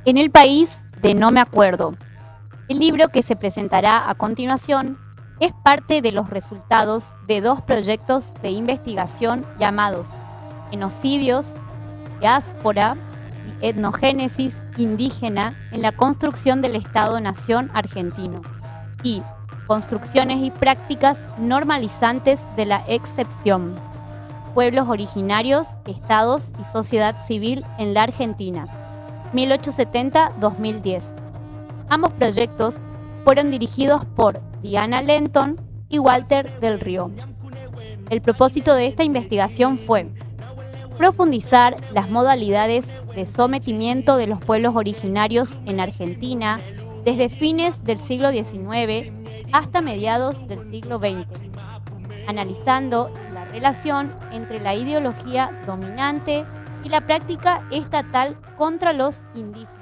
En el país de No me acuerdo. El libro que se presentará a continuación es parte de los resultados de dos proyectos de investigación llamados Genocidios, Diáspora y Etnogénesis Indígena en la construcción del Estado-Nación argentino y Construcciones y prácticas normalizantes de la excepción. Pueblos originarios, estados y sociedad civil en la Argentina. 1870-2010. Ambos proyectos fueron dirigidos por Diana Lenton y Walter del Río. El propósito de esta investigación fue profundizar las modalidades de sometimiento de los pueblos originarios en Argentina desde fines del siglo XIX hasta mediados del siglo XX, analizando la relación entre la ideología dominante y la práctica estatal contra los indígenas.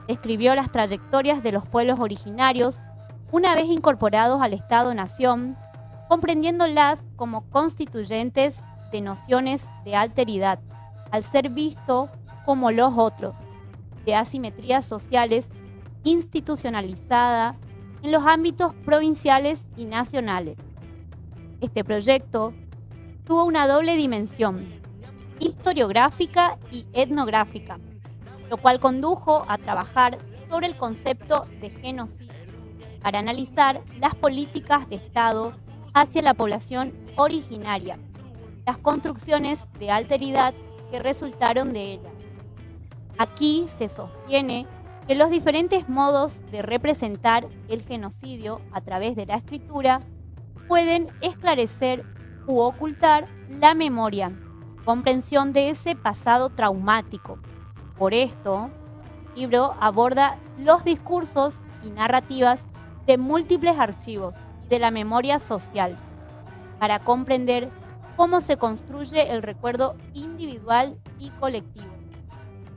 Describió las trayectorias de los pueblos originarios una vez incorporados al Estado-Nación, comprendiéndolas como constituyentes de nociones de alteridad, al ser visto como los otros, de asimetrías sociales institucionalizada en los ámbitos provinciales y nacionales. Este proyecto tuvo una doble dimensión, historiográfica y etnográfica, lo cual condujo a trabajar sobre el concepto de genocidio para analizar las políticas de Estado hacia la población originaria, las construcciones de alteridad que resultaron de ella. Aquí se sostiene que los diferentes modos de representar el genocidio a través de la escritura pueden esclarecer u ocultar la memoria, comprensión de ese pasado traumático. Por esto, el libro aborda los discursos y narrativas de múltiples archivos de la memoria social para comprender cómo se construye el recuerdo individual y colectivo,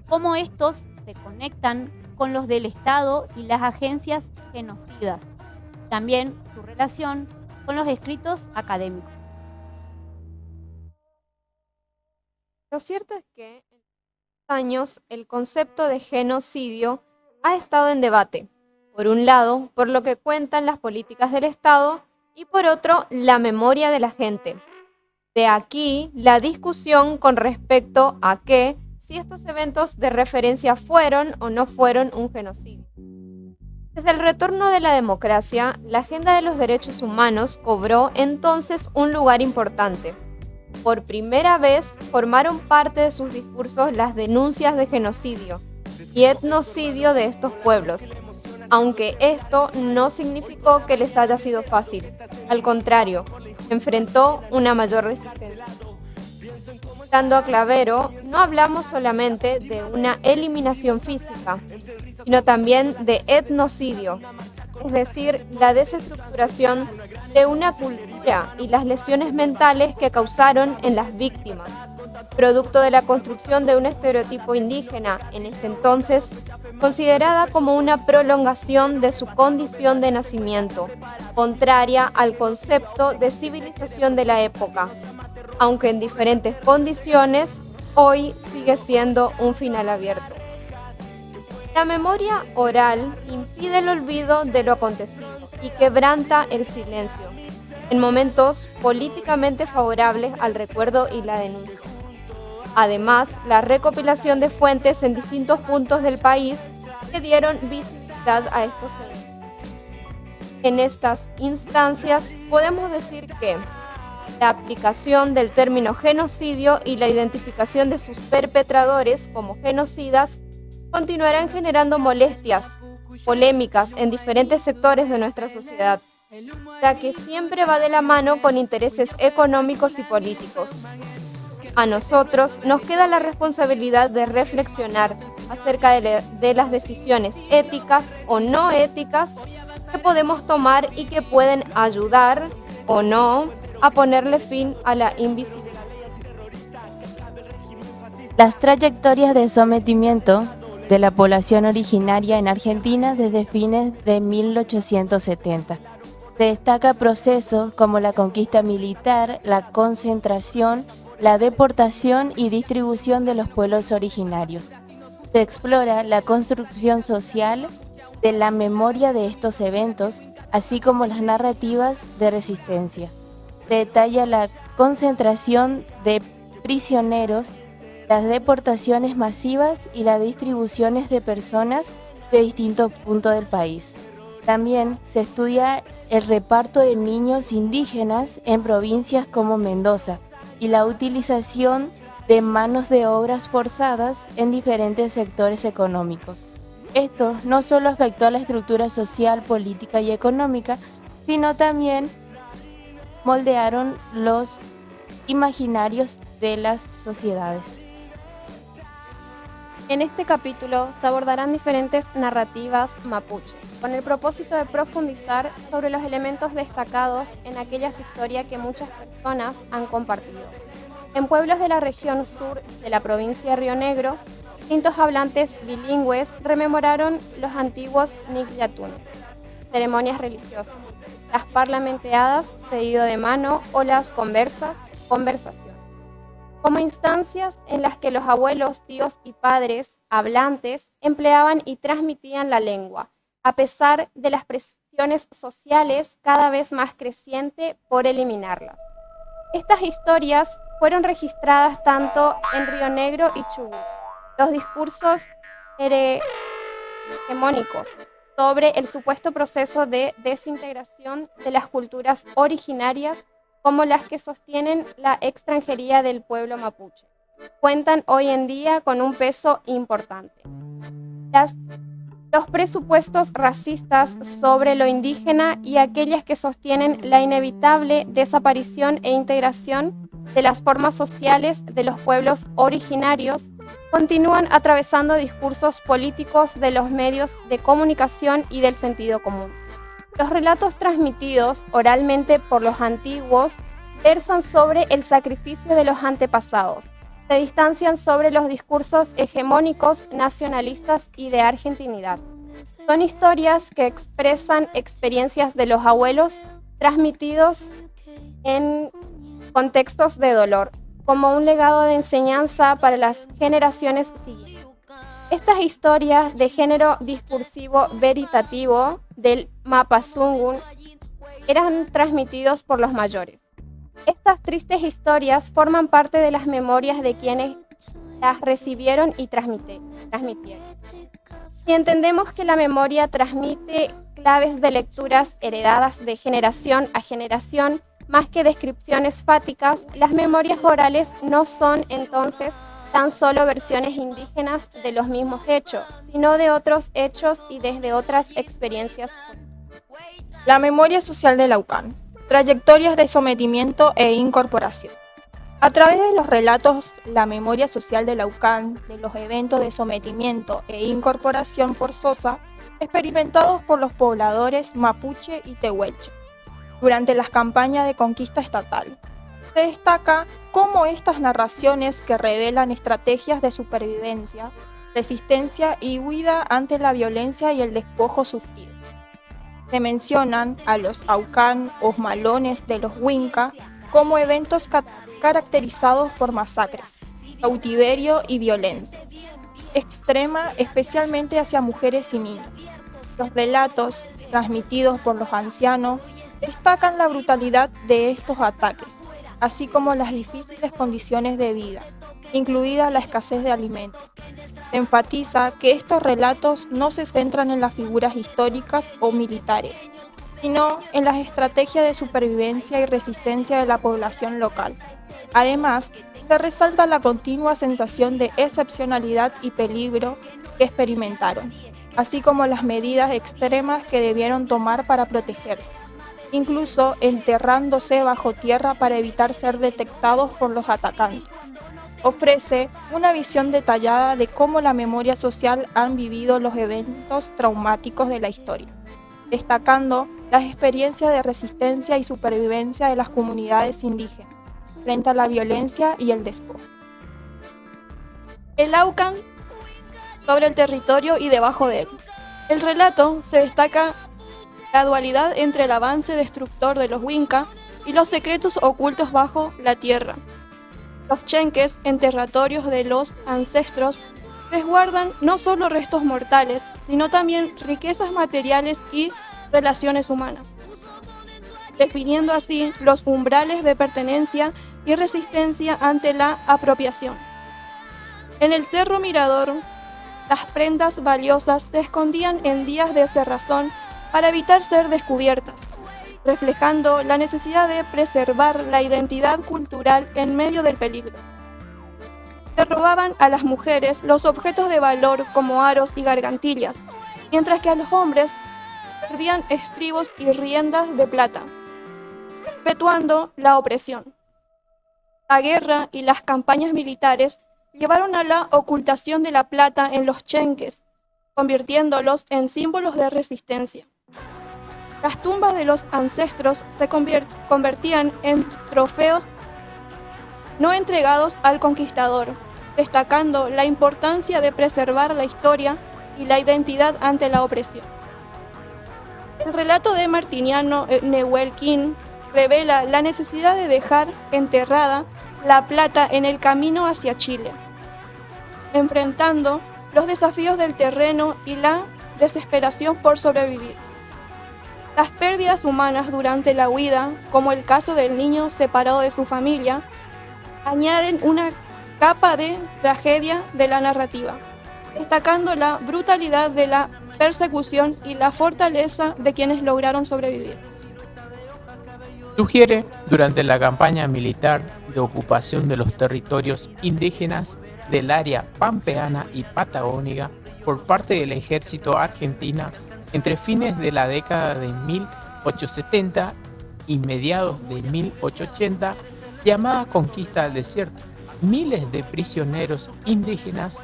cómo estos se conectan con los del Estado y las agencias genocidas, también su relación con los escritos académicos. Lo cierto es que en estos años el concepto de genocidio ha estado en debate. Por un lado, por lo que cuentan las políticas del Estado y por otro, la memoria de la gente. De aquí la discusión con respecto a si estos eventos de referencia fueron o no fueron un genocidio. Desde el retorno de la democracia, la agenda de los derechos humanos cobró entonces un lugar importante. Por primera vez formaron parte de sus discursos las denuncias de genocidio y etnocidio de estos pueblos, aunque esto no significó que les haya sido fácil. Al contrario, enfrentó una mayor resistencia. Citando a Clavero, no hablamos solamente de una eliminación física, sino también de etnocidio, es decir, la desestructuración de una cultura y las lesiones mentales que causaron en las víctimas, producto de la construcción de un estereotipo indígena, en ese entonces considerada como una prolongación de su condición de nacimiento, contraria al concepto de civilización de la época, aunque en diferentes condiciones, hoy sigue siendo un final abierto. La memoria oral impide el olvido de lo acontecido y quebranta el silencio en momentos políticamente favorables al recuerdo y la denuncia. Además, la recopilación de fuentes en distintos puntos del país que dieron visibilidad a estos eventos. En estas instancias podemos decir que la aplicación del término genocidio y la identificación de sus perpetradores como genocidas continuarán generando molestias, polémicas en diferentes sectores de nuestra sociedad, ya que siempre va de la mano con intereses económicos y políticos. A nosotros nos queda la responsabilidad de reflexionar acerca de las decisiones éticas o no éticas que podemos tomar y que pueden ayudar o no a ponerle fin a la invisibilidad. Las trayectorias de sometimiento de la población originaria en Argentina desde fines de 1870. Se destaca procesos como la conquista militar, la concentración, la deportación y distribución de los pueblos originarios. Se explora la construcción social de la memoria de estos eventos, así como las narrativas de resistencia. Se detalla la concentración de prisioneros, las deportaciones masivas y las distribuciones de personas de distintos puntos del país. También se estudia el reparto de niños indígenas en provincias como Mendoza y la utilización de manos de obras forzadas en diferentes sectores económicos. Esto no solo afectó a la estructura social, política y económica, sino también moldearon los imaginarios de las sociedades. En este capítulo se abordarán diferentes narrativas mapuche, con el propósito de profundizar sobre los elementos destacados en aquellas historias que muchas personas han compartido. En pueblos de la región sur de la provincia de Río Negro, distintos hablantes bilingües rememoraron los antiguos nikyatunes, ceremonias religiosas, las parlamenteadas, pedido de mano o las conversaciones, como instancias en las que los abuelos, tíos y padres hablantes empleaban y transmitían la lengua, a pesar de las presiones sociales cada vez más crecientes por eliminarlas. Estas historias fueron registradas tanto en Río Negro y Chubut. Los discursos hegemónicos sobre el supuesto proceso de desintegración de las culturas originarias, como las que sostienen la extranjería del pueblo mapuche, cuentan hoy en día con un peso importante. Los presupuestos racistas sobre lo indígena y aquellas que sostienen la inevitable desaparición e integración de las formas sociales de los pueblos originarios continúan atravesando discursos políticos de los medios de comunicación y del sentido común. Los relatos transmitidos oralmente por los antiguos versan sobre el sacrificio de los antepasados, se distancian sobre los discursos hegemónicos, nacionalistas y de argentinidad. Son historias que expresan experiencias de los abuelos transmitidos en contextos de dolor, como un legado de enseñanza para las generaciones siguientes. Estas historias de género discursivo veritativo del Mapazungun eran transmitidos por los mayores. Estas tristes historias forman parte de las memorias de quienes las recibieron y transmitieron. Si entendemos que la memoria transmite claves de lecturas heredadas de generación a generación, más que descripciones fáticas, las memorias orales no son entonces tan solo versiones indígenas de los mismos hechos, sino de otros hechos y desde otras experiencias. La memoria social de Laucán. Trayectorias de sometimiento e incorporación. A través de los relatos, la memoria social de Laucán, de los eventos de sometimiento e incorporación forzosa experimentados por los pobladores mapuche y tehuelche durante las campañas de conquista estatal. Se destaca cómo estas narraciones que revelan estrategias de supervivencia, resistencia y huida ante la violencia y el despojo sufrido. Se mencionan a los Aucán o malones de los Huinca como eventos caracterizados por masacres, cautiverio y violencia extrema, especialmente hacia mujeres y niños. Los relatos transmitidos por los ancianos destacan la brutalidad de estos ataques, así como las difíciles condiciones de vida, incluida la escasez de alimentos. Se enfatiza que estos relatos no se centran en las figuras históricas o militares, sino en las estrategias de supervivencia y resistencia de la población local. Además, se resalta la continua sensación de excepcionalidad y peligro que experimentaron, así como las medidas extremas que debieron tomar para protegerse, incluso enterrándose bajo tierra para evitar ser detectados por los atacantes. ofrece una visión detallada de cómo la memoria social han vivido los eventos traumáticos de la historia, destacando las experiencias de resistencia y supervivencia de las comunidades indígenas frente a la violencia y el despojo. El Aucan sobre el territorio y debajo de él. El relato se destaca la dualidad entre el avance destructor de los Winca y los secretos ocultos bajo la tierra. Los chenques, enterratorios de los ancestros, resguardan no solo restos mortales, sino también riquezas materiales y relaciones humanas, definiendo así los umbrales de pertenencia y resistencia ante la apropiación. En el Cerro Mirador, las prendas valiosas se escondían en días de cerrazón para evitar ser descubiertas, reflejando la necesidad de preservar la identidad cultural en medio del peligro. Se robaban a las mujeres los objetos de valor como aros y gargantillas, mientras que a los hombres perdían estribos y riendas de plata, perpetuando la opresión. La guerra y las campañas militares llevaron a la ocultación de la plata en los chenques, convirtiéndolos en símbolos de resistencia. Las tumbas de los ancestros se convertían en trofeos no entregados al conquistador, destacando la importancia de preservar la historia y la identidad ante la opresión. El relato de Martiniano Neuquén revela la necesidad de dejar enterrada la plata en el camino hacia Chile, enfrentando los desafíos del terreno y la desesperación por sobrevivir. Las pérdidas humanas durante la huida, como el caso del niño separado de su familia, añaden una capa de tragedia de la narrativa, destacando la brutalidad de la persecución y la fortaleza de quienes lograron sobrevivir. Sugiere, durante la campaña militar de ocupación de los territorios indígenas del área pampeana y patagónica por parte del ejército argentino entre fines de la década de 1870 y mediados de 1880, llamada Conquista del Desierto, miles de prisioneros indígenas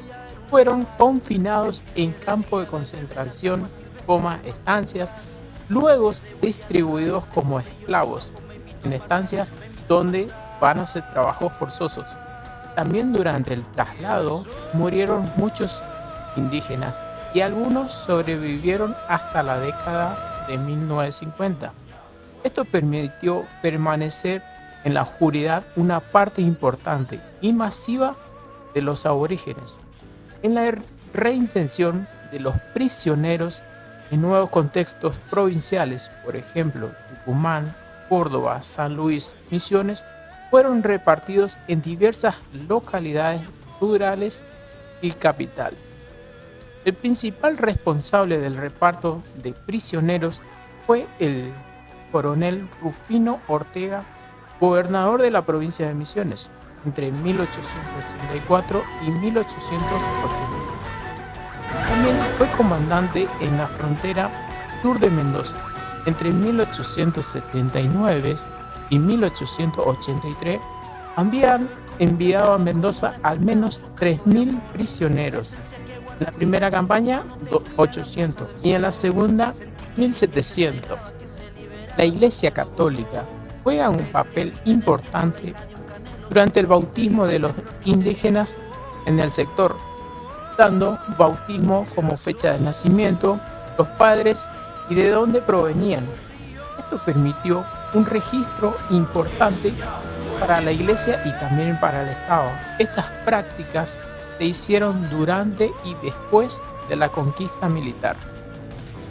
fueron confinados en campos de concentración, estancias, luego distribuidos como esclavos en estancias donde van a hacer trabajos forzosos. También durante el traslado murieron muchos indígenas y algunos sobrevivieron hasta la década de 1950. Esto permitió permanecer en la oscuridad una parte importante y masiva de los aborígenes. En la reinserción de los prisioneros en nuevos contextos provinciales, por ejemplo, Tucumán, Córdoba, San Luis, Misiones, fueron repartidos en diversas localidades rurales y capital. El principal responsable del reparto de prisioneros fue el coronel Rufino Ortega, gobernador de la provincia de Misiones, entre 1884 y 1885. También fue comandante en la frontera sur de Mendoza, entre 1879 y 1883. Habían enviado a Mendoza al menos 3.000 prisioneros. En la primera campaña, 800, y en la segunda, 1.700. La Iglesia Católica juega un papel importante durante el bautismo de los indígenas en el sector, dando bautismo como fecha de nacimiento, los padres y de dónde provenían. Esto permitió un registro importante para la Iglesia y también para el Estado. Estas prácticas se hicieron durante y después de la conquista militar.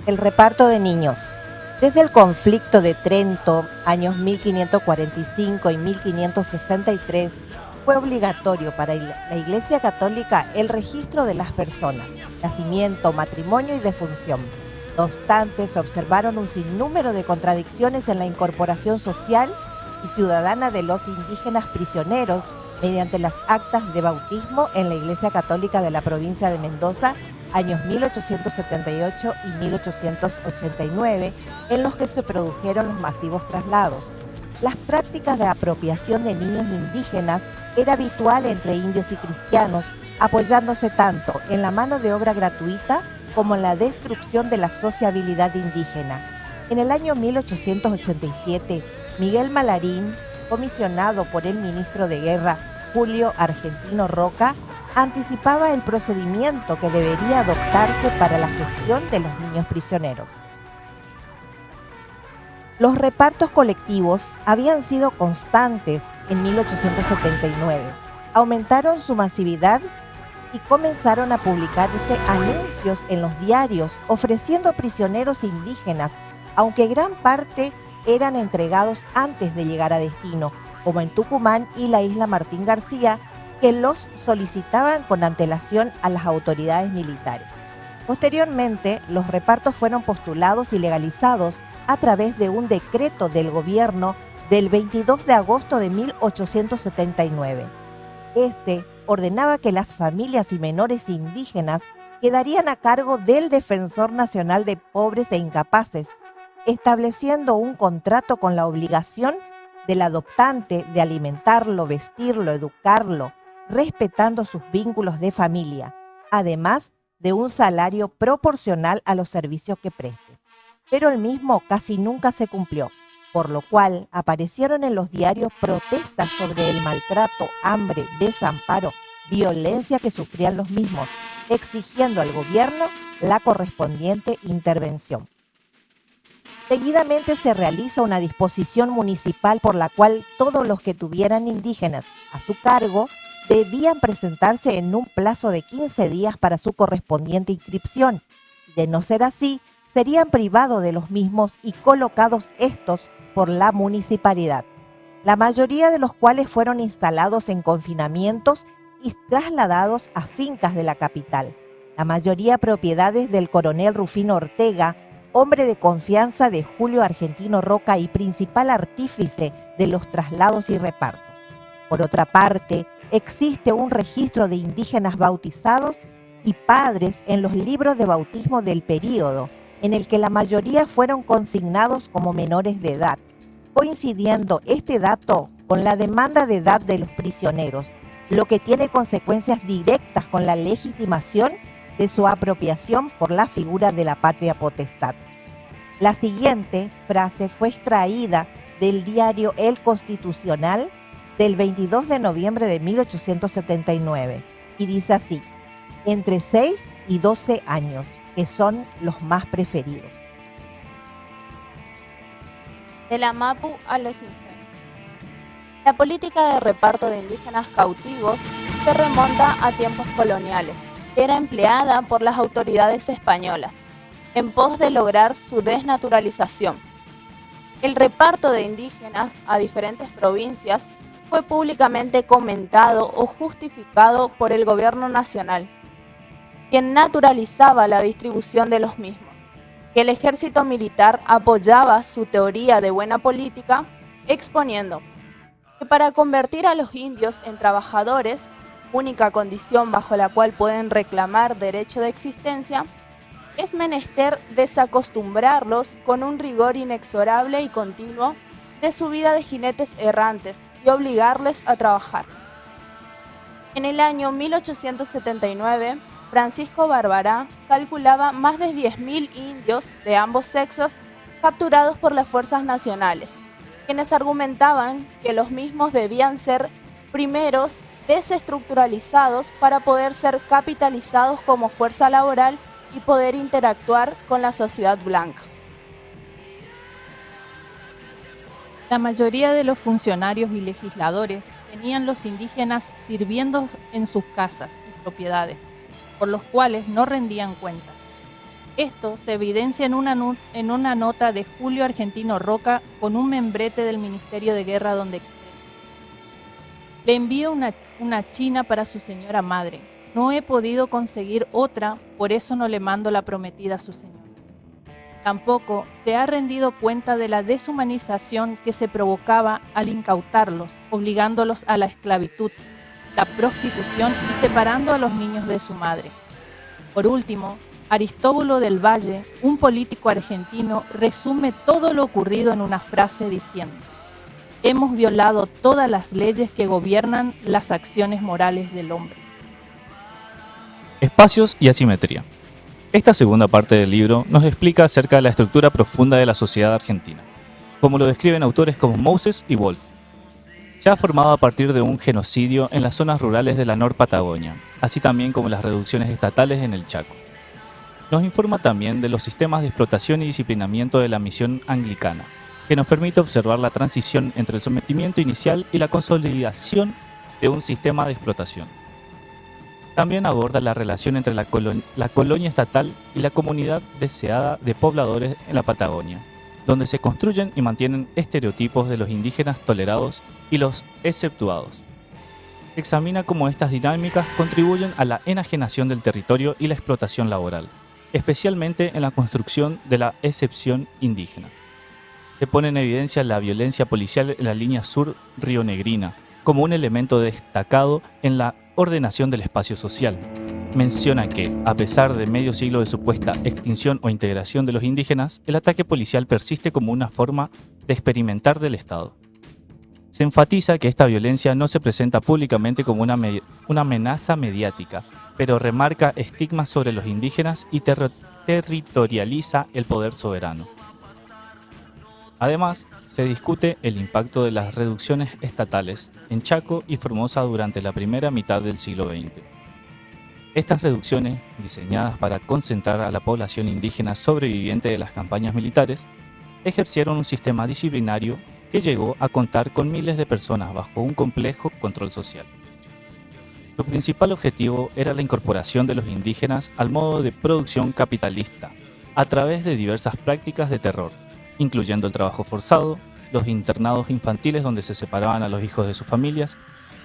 El reparto de niños. Desde el conflicto de Trento, años 1545 y 1563, fue obligatorio para la Iglesia Católica el registro de las personas, nacimiento, matrimonio y defunción. No obstante, se observaron un sinnúmero de contradicciones en la incorporación social y ciudadana de los indígenas prisioneros mediante las actas de bautismo en la Iglesia Católica de la provincia de Mendoza, años 1878 y 1889, en los que se produjeron los masivos traslados. Las prácticas de apropiación de niños indígenas era habitual entre indios y cristianos, apoyándose tanto en la mano de obra gratuita como en la destrucción de la sociabilidad indígena. En el año 1887, Miguel Malarín, comisionado por el ministro de Guerra Julio Argentino Roca, anticipaba el procedimiento que debería adoptarse para la gestión de los niños prisioneros. Los repartos colectivos habían sido constantes en 1879, aumentaron su masividad y comenzaron a publicarse anuncios en los diarios ofreciendo prisioneros indígenas, aunque gran parte eran entregados antes de llegar a destino, como en Tucumán y la isla Martín García, que los solicitaban con antelación a las autoridades militares. Posteriormente, los repartos fueron postulados y legalizados a través de un decreto del gobierno del 22 de agosto de 1879. Este ordenaba que las familias y menores indígenas quedarían a cargo del Defensor Nacional de Pobres e Incapaces, estableciendo un contrato con la obligación del adoptante de alimentarlo, vestirlo, educarlo, respetando sus vínculos de familia, además de un salario proporcional a los servicios que preste. Pero el mismo casi nunca se cumplió, por lo cual aparecieron en los diarios protestas sobre el maltrato, hambre, desamparo, violencia que sufrían los mismos, exigiendo al gobierno la correspondiente intervención. Seguidamente se realiza una disposición municipal por la cual todos los que tuvieran indígenas a su cargo debían presentarse en un plazo de 15 días para su correspondiente inscripción. De no ser así, serían privados de los mismos y colocados estos por la municipalidad, la mayoría de los cuales fueron instalados en confinamientos y trasladados a fincas de la capital, la mayoría propiedades del coronel Rufino Ortega, hombre de confianza de Julio Argentino Roca y principal artífice de los traslados y repartos. Por otra parte, existe un registro de indígenas bautizados y padres en los libros de bautismo del período, en el que la mayoría fueron consignados como menores de edad, coincidiendo este dato con la demanda de edad de los prisioneros, lo que tiene consecuencias directas con la legitimación de su apropiación por la figura de la patria potestad. La siguiente frase fue extraída del diario El Constitucional del 22 de noviembre de 1879 y dice así: entre 6 y 12 años, que son los más preferidos. De la Mapu a los indígenas. La política de reparto de indígenas cautivos se remonta a tiempos coloniales. Era empleada por las autoridades españolas en pos de lograr su desnaturalización. El reparto de indígenas a diferentes provincias fue públicamente comentado o justificado por el gobierno nacional, quien naturalizaba la distribución de los mismos, que el ejército militar apoyaba su teoría de buena política, exponiendo que para convertir a los indios en trabajadores, única condición bajo la cual pueden reclamar derecho de existencia, es menester desacostumbrarlos con un rigor inexorable y continuo de su vida de jinetes errantes y obligarles a trabajar. En el año 1879, Francisco Barbará calculaba más de 10.000 indios de ambos sexos capturados por las fuerzas nacionales, quienes argumentaban que los mismos debían ser primeros desestructuralizados para poder ser capitalizados como fuerza laboral y poder interactuar con la sociedad blanca. La mayoría de los funcionarios y legisladores tenían los indígenas sirviendo en sus casas y propiedades, por los cuales no rendían cuenta. Esto se evidencia en una nota de Julio Argentino Roca con un membrete del Ministerio de Guerra donde expresa: le envío una china para su señora madre. No he podido conseguir otra, por eso no le mando la prometida a su señor. Tampoco se ha rendido cuenta de la deshumanización que se provocaba al incautarlos, obligándolos a la esclavitud, la prostitución y separando a los niños de su madre. Por último, Aristóbulo del Valle, un político argentino, resume todo lo ocurrido en una frase diciendo: hemos violado todas las leyes que gobiernan las acciones morales del hombre. Espacios y asimetría. Esta segunda parte del libro nos explica acerca de la estructura profunda de la sociedad argentina, como lo describen autores como Moses y Wolf. Se ha formado a partir de un genocidio en las zonas rurales de la Patagonia, así también como las reducciones estatales en el Chaco. Nos informa también de los sistemas de explotación y disciplinamiento de la misión anglicana, que nos permite observar la transición entre el sometimiento inicial y la consolidación de un sistema de explotación. También aborda la relación entre la colonia estatal y la comunidad deseada de pobladores en la Patagonia, donde se construyen y mantienen estereotipos de los indígenas tolerados y los exceptuados. Examina cómo estas dinámicas contribuyen a la enajenación del territorio y la explotación laboral, especialmente en la construcción de la excepción indígena. Se pone en evidencia la violencia policial en la línea sur rionegrina como un elemento destacado en la ordenación del espacio social. Menciona que, a pesar de medio siglo de supuesta extinción o integración de los indígenas, el ataque policial persiste como una forma de experimentar del Estado. Se enfatiza que esta violencia no se presenta públicamente como una amenaza mediática, pero remarca estigmas sobre los indígenas y territorializa el poder soberano. Además, se discute el impacto de las reducciones estatales en Chaco y Formosa durante la primera mitad del siglo XX. Estas reducciones, diseñadas para concentrar a la población indígena sobreviviente de las campañas militares, ejercieron un sistema disciplinario que llegó a contar con miles de personas bajo un complejo control social. Su principal objetivo era la incorporación de los indígenas al modo de producción capitalista, a través de diversas prácticas de terror, incluyendo el trabajo forzado, los internados infantiles donde se separaban a los hijos de sus familias,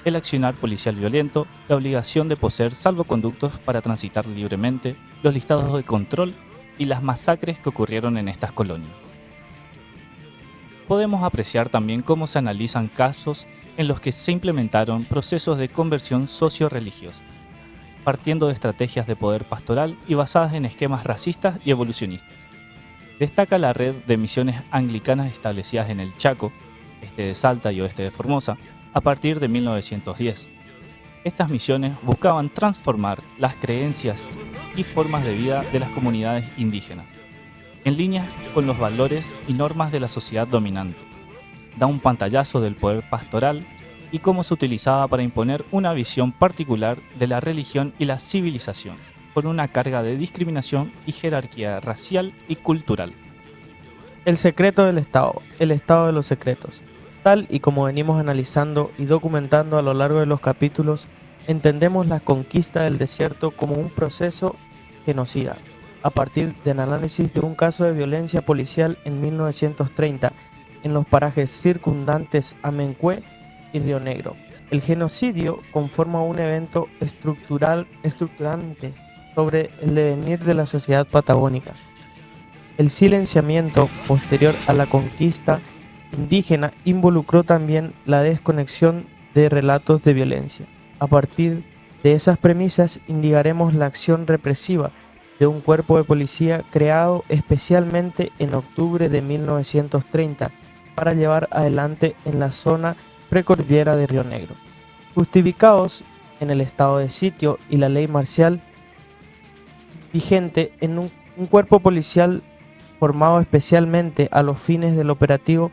el accionar policial violento, la obligación de poseer salvoconductos para transitar libremente, los listados de control y las masacres que ocurrieron en estas colonias. Podemos apreciar también cómo se analizan casos en los que se implementaron procesos de conversión socio-religiosa, partiendo de estrategias de poder pastoral y basadas en esquemas racistas y evolucionistas. Destaca la red de misiones anglicanas establecidas en el Chaco, este de Salta y oeste de Formosa, a partir de 1910. Estas misiones buscaban transformar las creencias y formas de vida de las comunidades indígenas, en línea con los valores y normas de la sociedad dominante. Da un pantallazo del poder pastoral y cómo se utilizaba para imponer una visión particular de la religión y la civilización, con una carga de discriminación y jerarquía racial y cultural. El secreto del Estado, el Estado de los secretos. Tal y como venimos analizando y documentando a lo largo de los capítulos, entendemos la conquista del desierto como un proceso genocida, a partir del análisis de un caso de violencia policial en 1930 en los parajes circundantes a Mencue y Río Negro. El genocidio conforma un evento estructurante sobre el devenir de la sociedad patagónica. El silenciamiento posterior a la conquista indígena involucró también la desconexión de relatos de violencia. A partir de esas premisas indicaremos la acción represiva de un cuerpo de policía creado especialmente en octubre de 1930 para llevar adelante en la zona precordillera de Río Negro. Justificados en el estado de sitio y la ley marcial vigente en un cuerpo policial formado especialmente a los fines del operativo,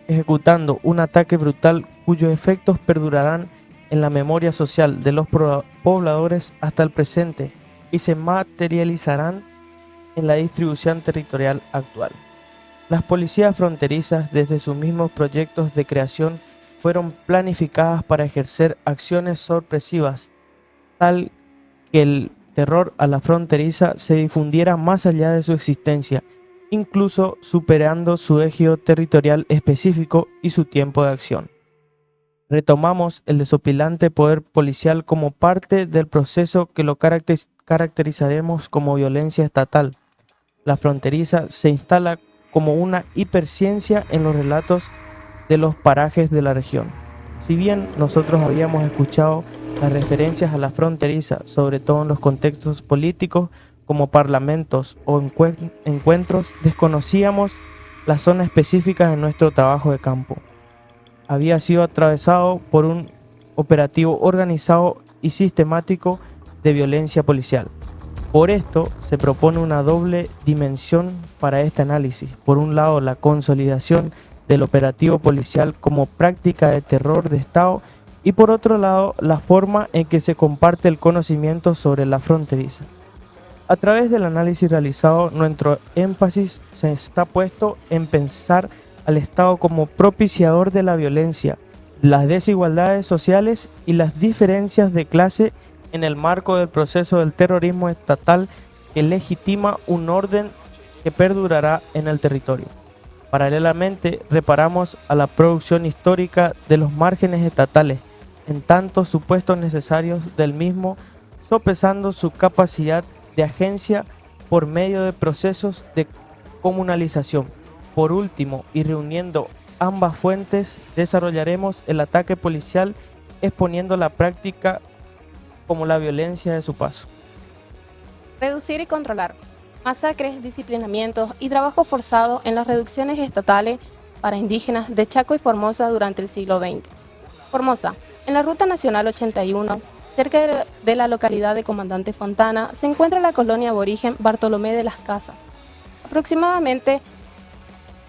ejecutando un ataque brutal cuyos efectos perdurarán en la memoria social de los pobladores hasta el presente y se materializarán en la distribución territorial actual. Las policías fronterizas, desde sus mismos proyectos de creación, fueron planificadas para ejercer acciones sorpresivas, tal que el terror a la fronteriza se difundiera más allá de su existencia, incluso superando su eje territorial específico y su tiempo de acción. Retomamos el desopilante poder policial como parte del proceso que lo caracterizaremos como violencia estatal. La fronteriza se instala como una hiperciencia en los relatos de los parajes de la región. Si bien nosotros habíamos escuchado las referencias a la fronteriza, sobre todo en los contextos políticos como parlamentos o encuentros, desconocíamos la zona específica de nuestro trabajo de campo. había sido atravesado por un operativo organizado y sistemático de violencia policial. Por esto se propone una doble dimensión para este análisis. Por un lado, la consolidación del operativo policial como práctica de terror de Estado y por otro lado, la forma en que se comparte el conocimiento sobre la fronteriza. A través del análisis realizado, nuestro énfasis se está puesto en pensar al Estado como propiciador de la violencia, las desigualdades sociales y las diferencias de clase en el marco del proceso del terrorismo estatal que legitima un orden que perdurará en el territorio. Paralelamente, reparamos a la producción histórica de los márgenes estatales, en tantos supuestos necesarios del mismo, sopesando su capacidad de agencia por medio de procesos de comunalización. Por último, y reuniendo ambas fuentes, desarrollaremos el ataque policial exponiendo la práctica como la violencia de su paso. Reducir y controlar. Masacres, disciplinamientos y trabajo forzado en las reducciones estatales para indígenas de Chaco y Formosa durante el siglo XX. Formosa. En la Ruta Nacional 81, cerca de la localidad de Comandante Fontana, se encuentra la colonia aborigen Bartolomé de las Casas. Aproximadamente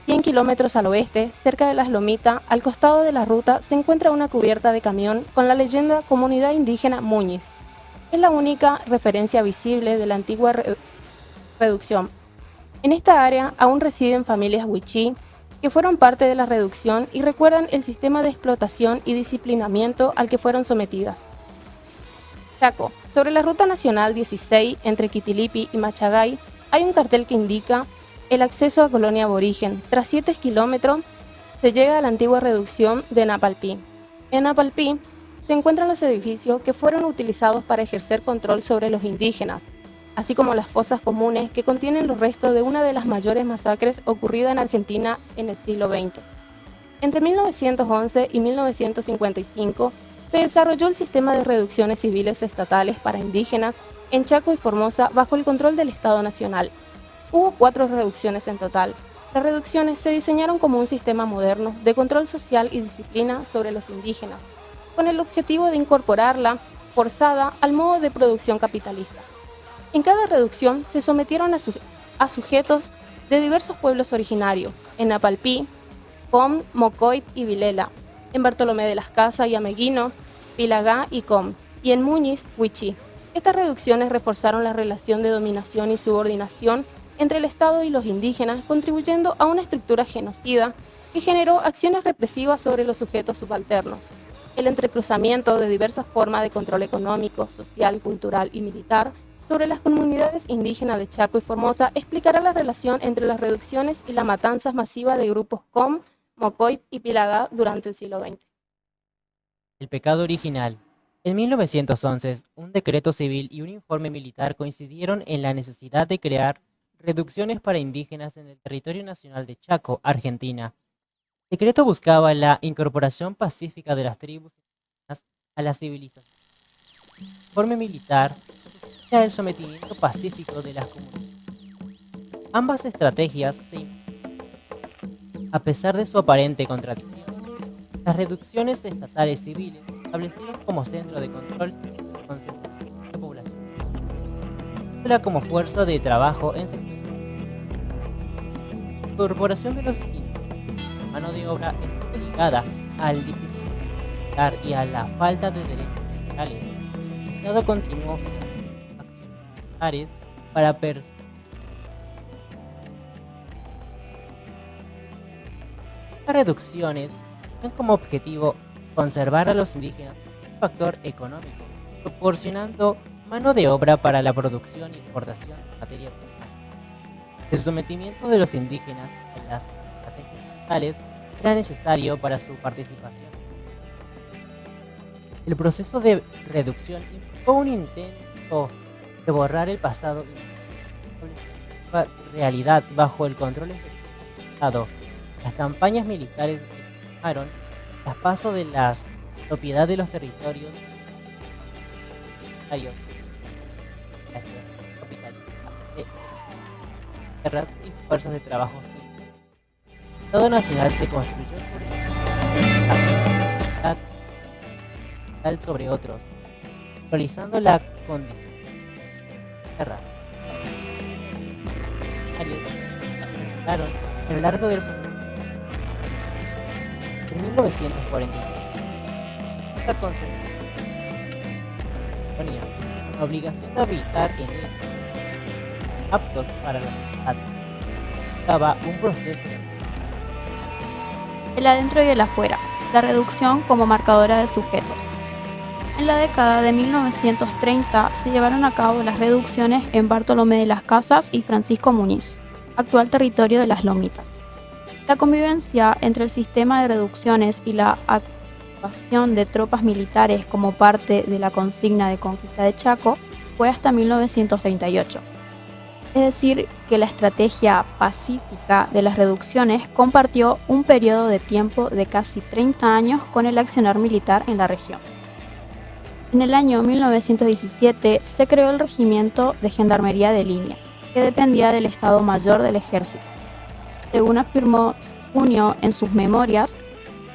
100 kilómetros al oeste, cerca de Las Lomitas, al costado de la ruta, se encuentra una cubierta de camión con la leyenda Comunidad Indígena Muñiz. Es la única referencia visible de la antigua reducción. En esta área aún residen familias wichí que fueron parte de la reducción y recuerdan el sistema de explotación y disciplinamiento al que fueron sometidas. Chaco. Sobre la Ruta Nacional 16 entre Quitilipi y Machagay hay un cartel que indica el acceso a colonia aborigen. Tras 7 kilómetros se llega a la antigua reducción de Napalpí. En Napalpí se encuentran los edificios que fueron utilizados para ejercer control sobre los indígenas, así como las fosas comunes que contienen los restos de una de las mayores masacres ocurridas en Argentina en el siglo XX. Entre 1911 y 1955 se desarrolló el sistema de reducciones civiles estatales para indígenas en Chaco y Formosa bajo el control del Estado Nacional. Hubo 4 reducciones en total. Las reducciones se diseñaron como un sistema moderno de control social y disciplina sobre los indígenas, con el objetivo de incorporarla forzada al modo de producción capitalista. En cada reducción se sometieron a sujetos de diversos pueblos originarios, en Napalpí, Com, Mocoit y Vilela, en Bartolomé de las Casas y Ameguino, Pilagá y Com, y en Muñiz, Wichí. Estas reducciones reforzaron la relación de dominación y subordinación entre el Estado y los indígenas, contribuyendo a una estructura genocida que generó acciones represivas sobre los sujetos subalternos. El entrecruzamiento de diversas formas de control económico, social, cultural y militar sobre las comunidades indígenas de Chaco y Formosa explicará la relación entre las reducciones y la matanza masiva de grupos Com, Mocoit y Pilagá durante el siglo XX. El pecado original. En 1911, un decreto civil y un informe militar coincidieron en la necesidad de crear reducciones para indígenas en el territorio nacional de Chaco, Argentina. El decreto buscaba la incorporación pacífica de las tribus indígenas a la civilización. El informe militar era el sometimiento pacífico de las comunidades. Ambas estrategias se a pesar de su aparente contradicción. Las reducciones estatales civiles establecieron como centro de control y concentración de la población, como fuerza de trabajo en sectores. La incorporación de los indígenas, mano de obra, está ligada al disciplina militar y a la falta de derechos sociales. El Estado continuó financiando acciones militares para perseguir. Estas reducciones tienen como objetivo conservar a los indígenas un factor económico, proporcionando mano de obra para la producción y exportación de materia prima. El sometimiento de los indígenas a las estrategias estatales era necesario para su participación. El proceso de reducción implicó un intento de borrar el pasado y la realidad bajo el control del Estado. Las campañas militares dejaron el paso de la propiedad de los territorios tierras y fuerzas de trabajo. El Estado Nacional se construyó sobre social sobre otros, realizando la condición de raza. Claro, a lo largo del en 1946, esta constitución ponía la obligación de habitar en ellos aptos para la sociedad. Estaba un proceso de el adentro y el afuera, la reducción como marcadora de sujetos. En la década de 1930 se llevaron a cabo las reducciones en Bartolomé de las Casas y Francisco Muñiz, actual territorio de las Lomitas. La convivencia entre el sistema de reducciones y la actuación de tropas militares como parte de la consigna de conquista de Chaco fue hasta 1938. Es decir, que la estrategia pacífica de las reducciones compartió un periodo de tiempo de casi 30 años con el accionar militar en la región. En el año 1917 se creó el Regimiento de Gendarmería de Línea, que dependía del Estado Mayor del Ejército. Según afirmó Junio en sus memorias,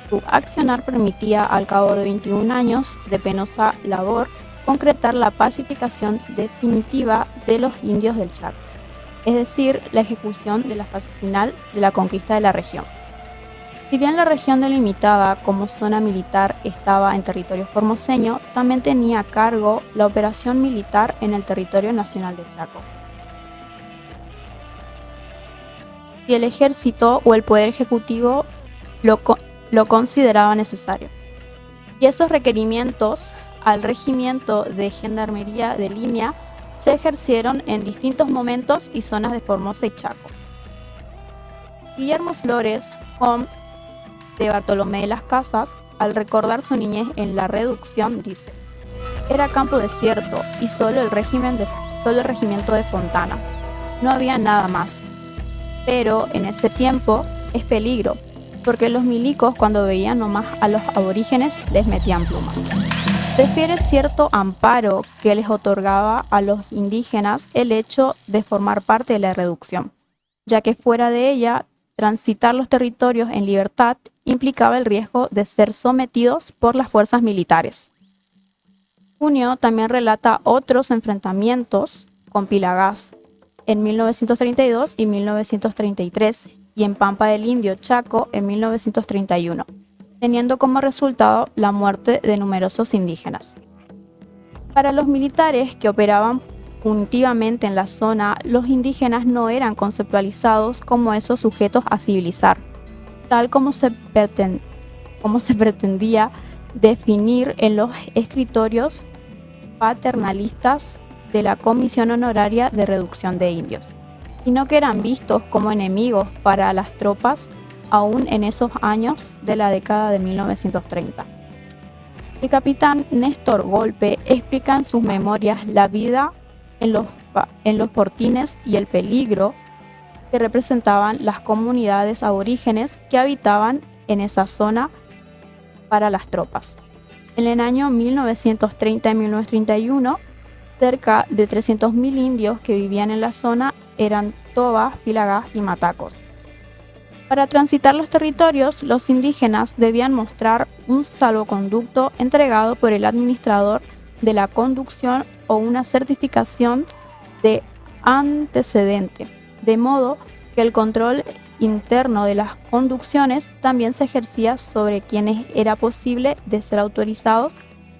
su accionar permitía al cabo de 21 años de penosa labor concretar la pacificación definitiva de los indios del Chaco, es decir, la ejecución de la fase final de la conquista de la región. Si bien la región delimitada como zona militar estaba en territorio formoseño, también tenía a cargo la operación militar en el territorio nacional de Chaco. Si el ejército o el poder ejecutivo lo consideraba necesario. Y esos requerimientos al Regimiento de Gendarmería de Línea se ejercieron en distintos momentos y zonas de Formosa y Chaco. Guillermo Flores, de Bartolomé de las Casas, al recordar su niñez en la reducción, dice: era campo desierto y solo el regimiento de Fontana. No había nada más. Pero en ese tiempo es peligro, porque los milicos cuando veían nomás a los aborígenes les metían pluma. Refiere cierto amparo que les otorgaba a los indígenas el hecho de formar parte de la reducción, ya que fuera de ella, transitar los territorios en libertad implicaba el riesgo de ser sometidos por las fuerzas militares. Junio también relata otros enfrentamientos con Pilagás en 1932 y 1933 y en Pampa del Indio, Chaco, en 1931, teniendo como resultado la muerte de numerosos indígenas. Para los militares que operaban punitivamente en la zona, los indígenas no eran conceptualizados como esos sujetos a civilizar, tal como se pretendía definir en los escritorios paternalistas de la Comisión Honoraria de Reducción de Indios, sino que eran vistos como enemigos para las tropas aún en esos años de la década de 1930. El capitán Néstor Golpe explica en sus memorias la vida en los fortines y el peligro que representaban las comunidades aborígenes que habitaban en esa zona para las tropas. En el año 1930 y 1931, cerca de 300.000 indios que vivían en la zona eran tobas, pilagás y matacos. Para transitar los territorios, los indígenas debían mostrar un salvoconducto entregado por el administrador de la conducción o una certificación de antecedente, de modo que el control interno de las conducciones también se ejercía sobre quienes era posible de ser autorizados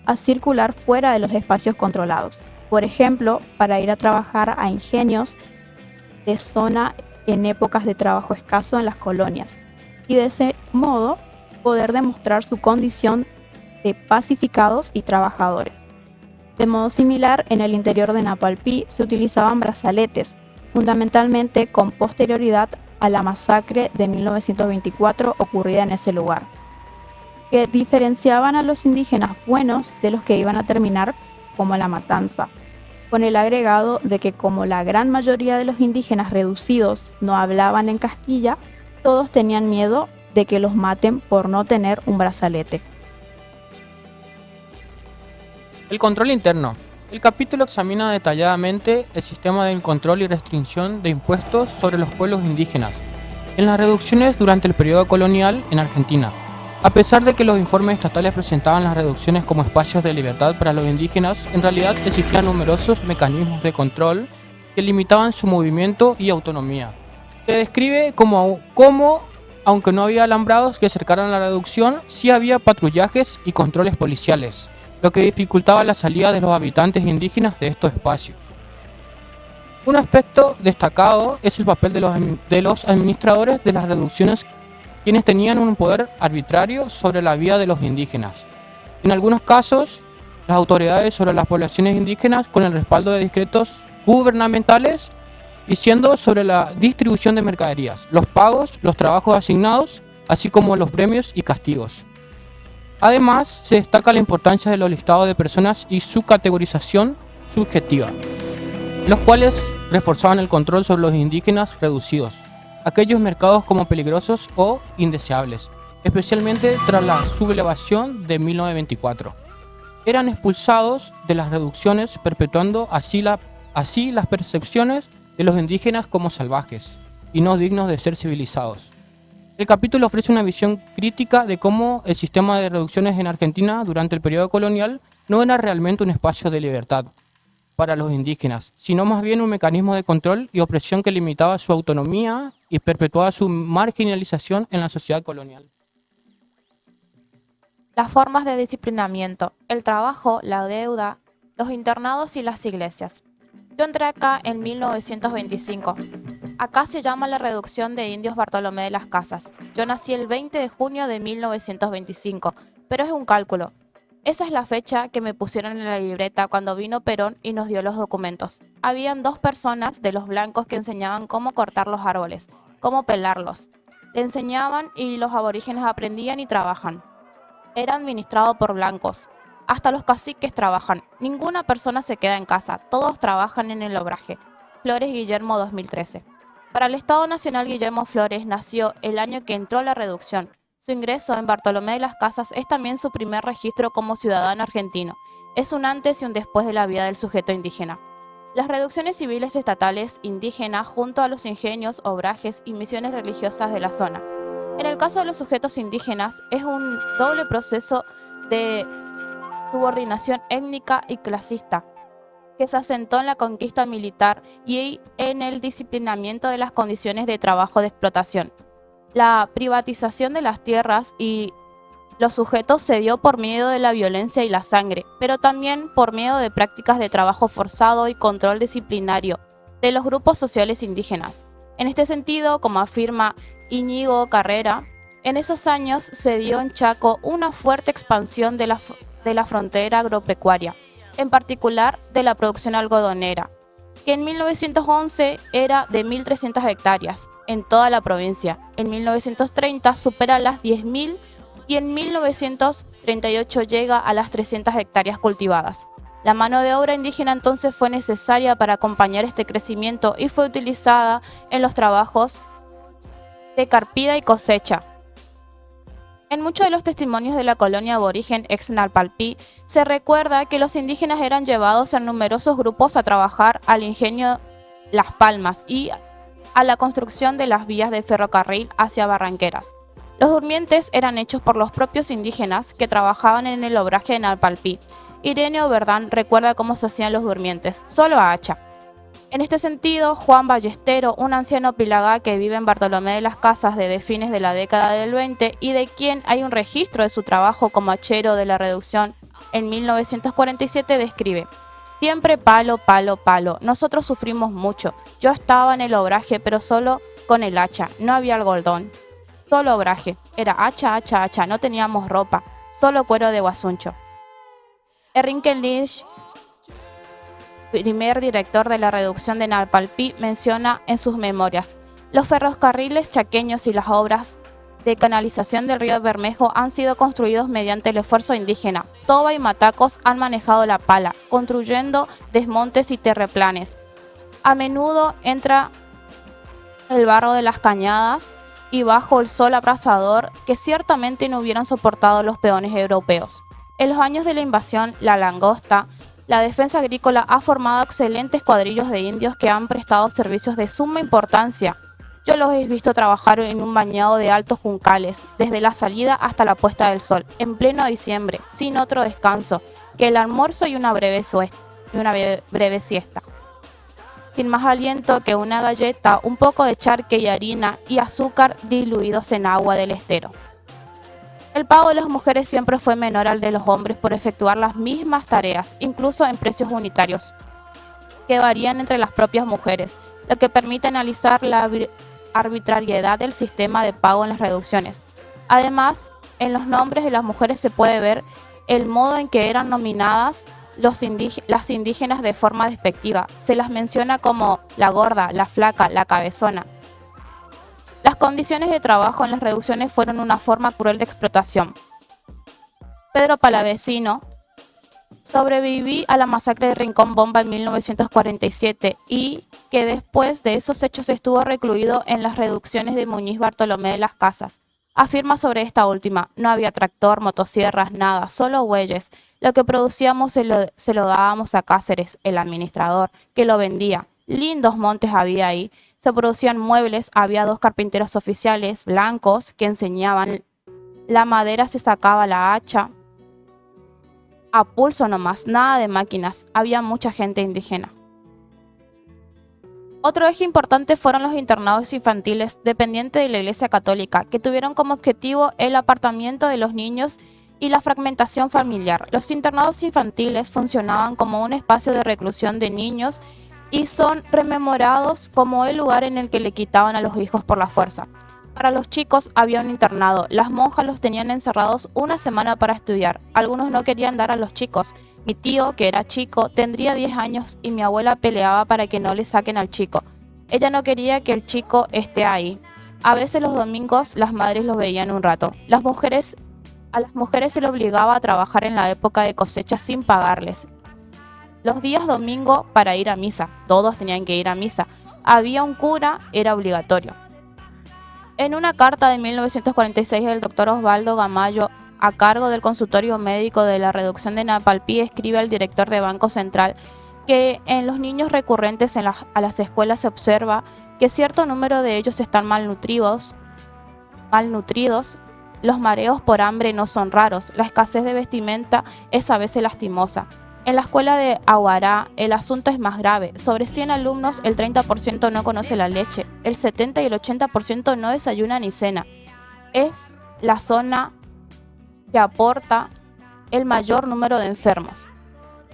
a circular fuera de los espacios controlados. Por ejemplo, para ir a trabajar a ingenios de zona en épocas de trabajo escaso en las colonias, y de ese modo poder demostrar su condición de pacificados y trabajadores. De modo similar, en el interior de Napalpí se utilizaban brazaletes, fundamentalmente con posterioridad a la masacre de 1924 ocurrida en ese lugar, que diferenciaban a los indígenas buenos de los que iban a terminar como la matanza, con el agregado de que como la gran mayoría de los indígenas reducidos no hablaban en Castilla, todos tenían miedo de que los maten por no tener un brazalete. El control interno. El capítulo examina detalladamente el sistema de control y restricción de impuestos sobre los pueblos indígenas en las reducciones durante el periodo colonial en Argentina, A pesar de que los informes estatales presentaban las reducciones como espacios de libertad para los indígenas, en realidad existían numerosos mecanismos de control que limitaban su movimiento y autonomía. Se describe como aunque no había alambrados que cercaran la reducción, sí había patrullajes y controles policiales, lo que dificultaba la salida de los habitantes indígenas de estos espacios. Un aspecto destacado es el papel de los administradores de las reducciones, quienes tenían un poder arbitrario sobre la vida de los indígenas. En algunos casos, las autoridades sobre las poblaciones indígenas con el respaldo de decretos gubernamentales, diciendo sobre la distribución de mercaderías, los pagos, los trabajos asignados, así como los premios y castigos. Además, se destaca la importancia de los listados de personas y su categorización subjetiva, los cuales reforzaban el control sobre los indígenas reducidos, aquellos marcados como peligrosos o indeseables, especialmente tras la sublevación de 1924. Eran expulsados de las reducciones, perpetuando así las percepciones de los indígenas como salvajes y no dignos de ser civilizados. El capítulo ofrece una visión crítica de cómo el sistema de reducciones en Argentina durante el periodo colonial no era realmente un espacio de libertad para los indígenas, sino más bien un mecanismo de control y opresión que limitaba su autonomía y perpetuaba su marginalización en la sociedad colonial. Las formas de disciplinamiento, el trabajo, la deuda, los internados y las iglesias. Yo entré acá en 1925. Acá se llama la reducción de indios Bartolomé de las Casas. Yo nací el 20 de junio de 1925, pero es un cálculo. Esa es la fecha que me pusieron en la libreta cuando vino Perón y nos dio los documentos. Habían 2 personas de los blancos que enseñaban cómo cortar los árboles, cómo pelarlos. Le enseñaban y los aborígenes aprendían y trabajan. Era administrado por blancos. Hasta los caciques trabajan. Ninguna persona se queda en casa. Todos trabajan en el obraje. Flores Guillermo 2013. Para el Estado Nacional, Guillermo Flores nació el año que entró la reducción. Su ingreso en Bartolomé de las Casas es también su primer registro como ciudadano argentino. Es un antes y un después de la vida del sujeto indígena. Las reducciones civiles estatales indígenas junto a los ingenios, obrajes y misiones religiosas de la zona. En el caso de los sujetos indígenas es un doble proceso de subordinación étnica y clasista que se asentó en la conquista militar y en el disciplinamiento de las condiciones de trabajo de explotación. La privatización de las tierras y los sujetos se dio por miedo de la violencia y la sangre, pero también por miedo de prácticas de trabajo forzado y control disciplinario de los grupos sociales indígenas. En este sentido, como afirma Íñigo Carrera, en esos años se dio en Chaco una fuerte expansión de la frontera agropecuaria, en particular de la producción algodonera, que en 1911 era de 1.300 hectáreas en toda la provincia. En 1930 supera las 10.000 y en 1938 llega a las 300 hectáreas cultivadas. La mano de obra indígena entonces fue necesaria para acompañar este crecimiento y fue utilizada en los trabajos de carpida y cosecha. En muchos de los testimonios de la colonia aborigen ex Nalpalpí se recuerda que los indígenas eran llevados en numerosos grupos a trabajar al ingenio Las Palmas y a la construcción de las vías de ferrocarril hacia Barranqueras. Los durmientes eran hechos por los propios indígenas que trabajaban en el obraje de Nalpalpí. Ireneo Verdán recuerda cómo se hacían los durmientes, solo a hacha. En este sentido, Juan Ballestero, un anciano pilagá que vive en Bartolomé de las Casas desde fines de la década del 20 y de quien hay un registro de su trabajo como hachero de la reducción en 1947, describe: siempre palo, palo, palo. Nosotros sufrimos mucho. Yo estaba en el obraje, pero solo con el hacha. No había algodón. Solo obraje. Era hacha, hacha, hacha. No teníamos ropa. Solo cuero de guasuncho. Enrique Lynch, primer director de la reducción de Nalpalpí, menciona en sus memorias: los ferrocarriles chaqueños y las obras de canalización del río Bermejo han sido construidos mediante el esfuerzo indígena. Toba y matacos han manejado la pala, construyendo desmontes y terreplanes. A menudo entra el barro de las cañadas y bajo el sol abrasador que ciertamente no hubieran soportado los peones europeos. En los años de la invasión, la langosta, la defensa agrícola ha formado excelentes cuadrillos de indios que han prestado servicios de suma importancia Yo los he visto trabajar en un bañado de altos juncales, desde la salida hasta la puesta del sol, en pleno diciembre, sin otro descanso que el almuerzo y una breve siesta. Sin más aliento que una galleta, un poco de charque y harina y azúcar diluidos en agua del estero. El pago de las mujeres siempre fue menor al de los hombres por efectuar las mismas tareas, incluso en precios unitarios, que varían entre las propias mujeres, lo que permite analizar la arbitrariedad del sistema de pago en las reducciones. Además, en los nombres de las mujeres se puede ver el modo en que eran nominadas las indígenas de forma despectiva. Se las menciona como la gorda, la flaca, la cabezona. Las condiciones de trabajo en las reducciones fueron una forma cruel de explotación. Pedro Palavecino sobreviví a la masacre de Rincón Bomba en 1947 y que después de esos hechos estuvo recluido en las reducciones de Muñiz Bartolomé de las Casas. Afirma sobre esta última: no había tractor, motosierras, nada, solo bueyes. Lo que producíamos se lo dábamos a Cáceres, el administrador, que lo vendía. Lindos montes había ahí. Se producían muebles, había 2 carpinteros oficiales blancos que enseñaban. La madera se sacaba la hacha a pulso nomás, nada de máquinas. Había mucha gente indígena. Otro eje importante fueron los internados infantiles dependientes de la Iglesia Católica, que tuvieron como objetivo el apartamiento de los niños y la fragmentación familiar. Los internados infantiles funcionaban como un espacio de reclusión de niños y son rememorados como el lugar en el que le quitaban a los hijos por la fuerza. Para los chicos había un internado. Las monjas los tenían encerrados una semana para estudiar. Algunos no querían dar a los chicos. Mi tío, que era chico, tendría 10 años y mi abuela peleaba para que no le saquen al chico. Ella no quería que el chico esté ahí. A veces los domingos las madres los veían un rato. A las mujeres se les obligaba a trabajar en la época de cosecha sin pagarles. Los días domingo para ir a misa. Todos tenían que ir a misa. Había un cura, era obligatorio. En una carta de 1946, el doctor Osvaldo Gamayo, a cargo del consultorio médico de la reducción de Napalpí, escribe al director de Banco Central que en los niños recurrentes a las escuelas se observa que cierto número de ellos están malnutridos. Los mareos por hambre no son raros. La escasez de vestimenta es a veces lastimosa. En la escuela de Aguará el asunto es más grave. Sobre 100 alumnos, el 30% no conoce la leche, el 70 y el 80% no desayuna ni cena. Es la zona que aporta el mayor número de enfermos.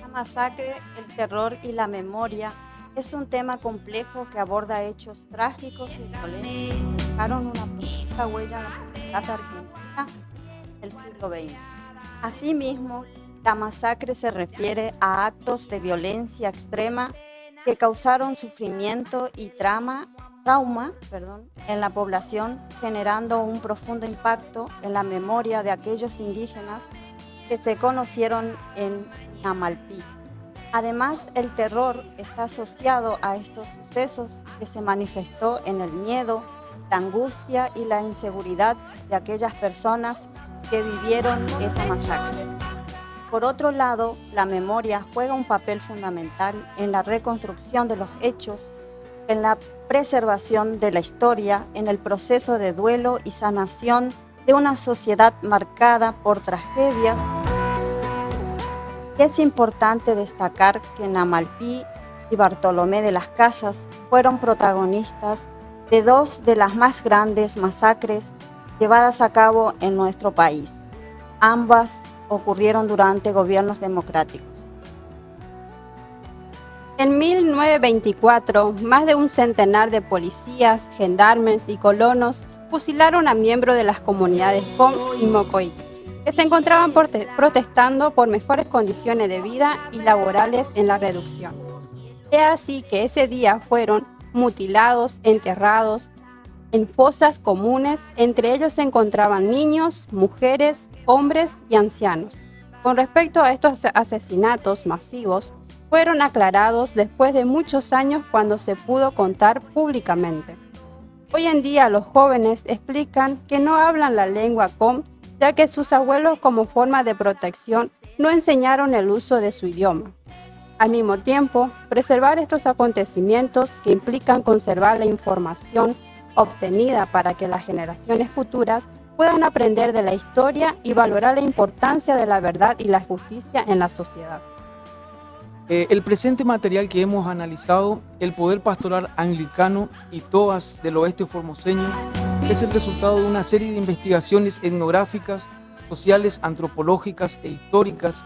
La masacre, el terror y la memoria es un tema complejo que aborda hechos trágicos y violentos que dejaron una profunda huella en la sociedad argentina del siglo XX. Asimismo, la masacre se refiere a actos de violencia extrema que causaron sufrimiento y trauma en la población, generando un profundo impacto en la memoria de aquellos indígenas que se conocieron en Namalpí. Además, el terror está asociado a estos sucesos que se manifestó en el miedo, la angustia y la inseguridad de aquellas personas que vivieron esa masacre. Por otro lado, la memoria juega un papel fundamental en la reconstrucción de los hechos, en la preservación de la historia, en el proceso de duelo y sanación de una sociedad marcada por tragedias. Es importante destacar que Namalpí y Bartolomé de las Casas fueron protagonistas de 2 de las más grandes masacres llevadas a cabo en nuestro país. Ambas ocurrieron durante gobiernos democráticos. En 1924, más de un centenar de policías, gendarmes y colonos fusilaron a miembros de las comunidades Com y Mocoí, que se encontraban protestando por mejores condiciones de vida y laborales en la reducción. Es así que ese día fueron mutilados, enterrados en fosas comunes. Entre ellos se encontraban niños, mujeres, hombres y ancianos. Con respecto a estos asesinatos masivos, fueron aclarados después de muchos años cuando se pudo contar públicamente. Hoy en día los jóvenes explican que no hablan la lengua Com, ya que sus abuelos, como forma de protección, no enseñaron el uso de su idioma. Al mismo tiempo, preservar estos acontecimientos que implican conservar la información, obtenida para que las generaciones futuras puedan aprender de la historia y valorar la importancia de la verdad y la justicia en la sociedad. El presente material que hemos analizado, el Poder Pastoral Anglicano y Tobas del Oeste Formoseño, es el resultado de una serie de investigaciones etnográficas, sociales, antropológicas e históricas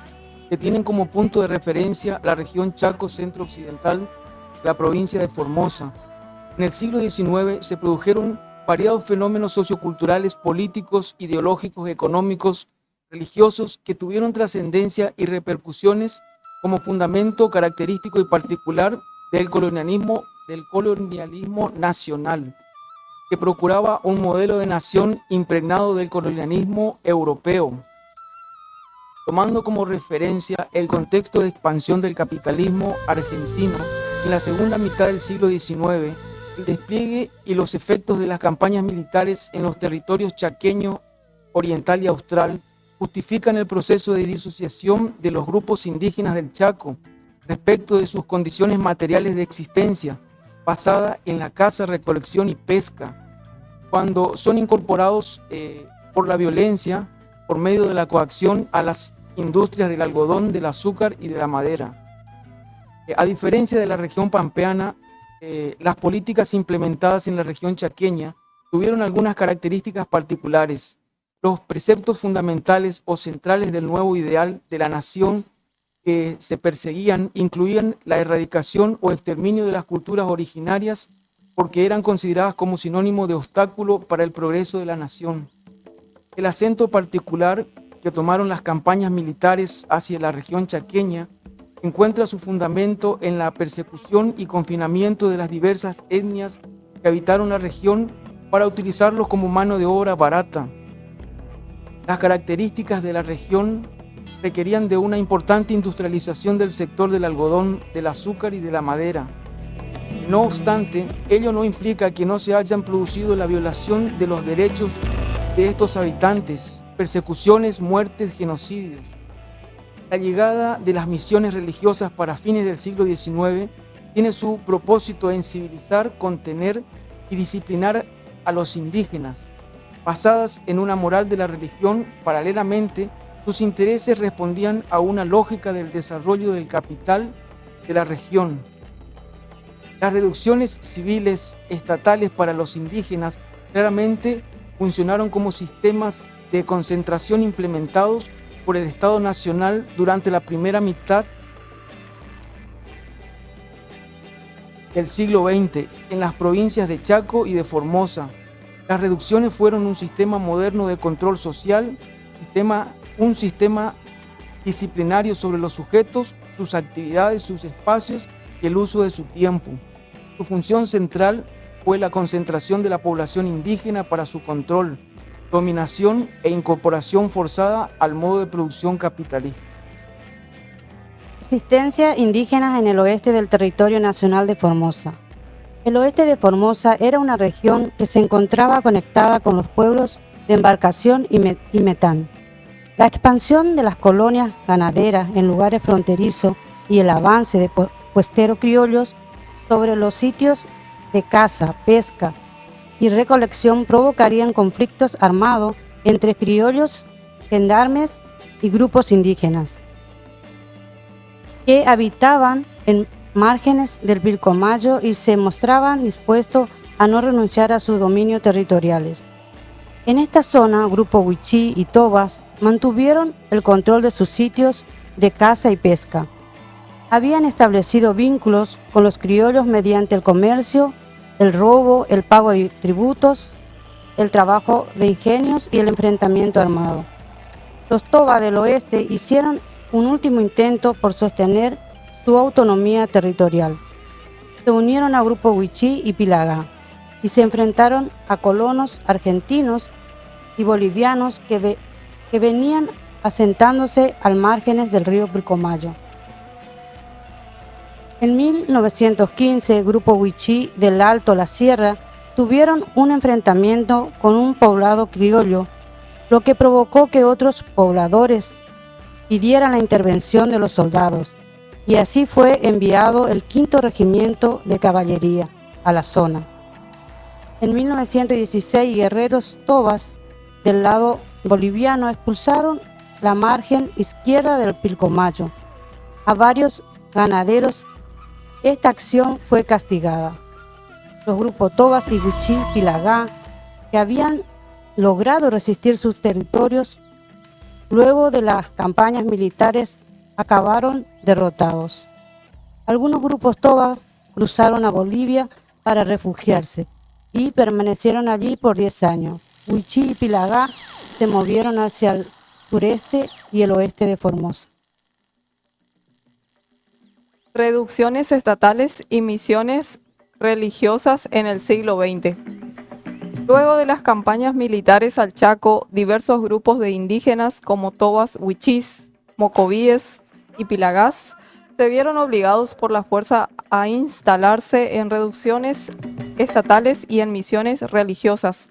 que tienen como punto de referencia la región Chaco centro-occidental, la provincia de Formosa. En el siglo XIX se produjeron variados fenómenos socioculturales, políticos, ideológicos, económicos, religiosos que tuvieron trascendencia y repercusiones como fundamento característico y particular del colonialismo nacional, que procuraba un modelo de nación impregnado del colonialismo europeo, tomando como referencia el contexto de expansión del capitalismo argentino en la segunda mitad del siglo XIX, el despliegue y los efectos de las campañas militares en los territorios chaqueño, oriental y austral, justifican el proceso de disociación de los grupos indígenas del Chaco respecto de sus condiciones materiales de existencia, basada en la caza, recolección y pesca, cuando son incorporados por la violencia, por medio de la coacción a las industrias del algodón, del azúcar y de la madera. A diferencia de la región pampeana, las políticas implementadas en la región chaqueña tuvieron algunas características particulares. Los preceptos fundamentales o centrales del nuevo ideal de la nación que se perseguían incluían la erradicación o exterminio de las culturas originarias porque eran consideradas como sinónimo de obstáculo para el progreso de la nación. El acento particular que tomaron las campañas militares hacia la región chaqueña encuentra su fundamento en la persecución y confinamiento de las diversas etnias que habitaron la región para utilizarlos como mano de obra barata. Las características de la región requerían de una importante industrialización del sector del algodón, del azúcar y de la madera. No obstante, ello no implica que no se hayan producido la violación de los derechos de estos habitantes, persecuciones, muertes, genocidios. La llegada de las misiones religiosas para fines del siglo XIX tiene su propósito en civilizar, contener y disciplinar a los indígenas. Basadas en una moral de la religión, paralelamente, sus intereses respondían a una lógica del desarrollo del capital de la región. Las reducciones civiles estatales para los indígenas claramente funcionaron como sistemas de concentración implementados por el Estado Nacional durante la primera mitad del siglo XX en las provincias de Chaco y de Formosa. Las reducciones fueron un sistema moderno de control social, un sistema disciplinario sobre los sujetos, sus actividades, sus espacios y el uso de su tiempo. Su función central fue la concentración de la población indígena para su control, dominación e incorporación forzada al modo de producción capitalista. Existencia indígenas en el oeste del territorio nacional de Formosa. El oeste de Formosa era una región que se encontraba conectada con los pueblos de Embarcación y Metán. La expansión de las colonias ganaderas en lugares fronterizos y el avance de puesteros criollos sobre los sitios de caza, pesca y recolección provocarían conflictos armados entre criollos, gendarmes y grupos indígenas que habitaban en márgenes del Pilcomayo y se mostraban dispuestos a no renunciar a sus dominios territoriales. En esta zona, Grupo Wichí y Tobas mantuvieron el control de sus sitios de caza y pesca. Habían establecido vínculos con los criollos mediante el comercio, el robo, el pago de tributos, el trabajo de ingenios y el enfrentamiento armado. Los Tobas del oeste hicieron un último intento por sostener su autonomía territorial. Se unieron a Grupo Wichí y Pilagá y se enfrentaron a colonos argentinos y bolivianos que venían asentándose al márgenes del río Pilcomayo. En 1915, Grupo Wichí del Alto La Sierra tuvieron un enfrentamiento con un poblado criollo, lo que provocó que otros pobladores pidieran la intervención de los soldados, y así fue enviado el 5º Regimiento de Caballería a la zona. En 1916, guerreros tobas del lado boliviano expulsaron la margen izquierda del Pilcomayo a varios ganaderos. Esta acción fue castigada. Los grupos Tobas y Wichí Pilagá, que habían logrado resistir sus territorios, luego de las campañas militares, acabaron derrotados. Algunos grupos Tobas cruzaron a Bolivia para refugiarse y permanecieron allí por 10 años. Wichí y Pilagá se movieron hacia el sureste y el oeste de Formosa. Reducciones estatales y misiones religiosas en el siglo XX. Luego de las campañas militares al Chaco, diversos grupos de indígenas como Tobas, Wichís, Mocovíes y Pilagás se vieron obligados por la fuerza a instalarse en reducciones estatales y en misiones religiosas,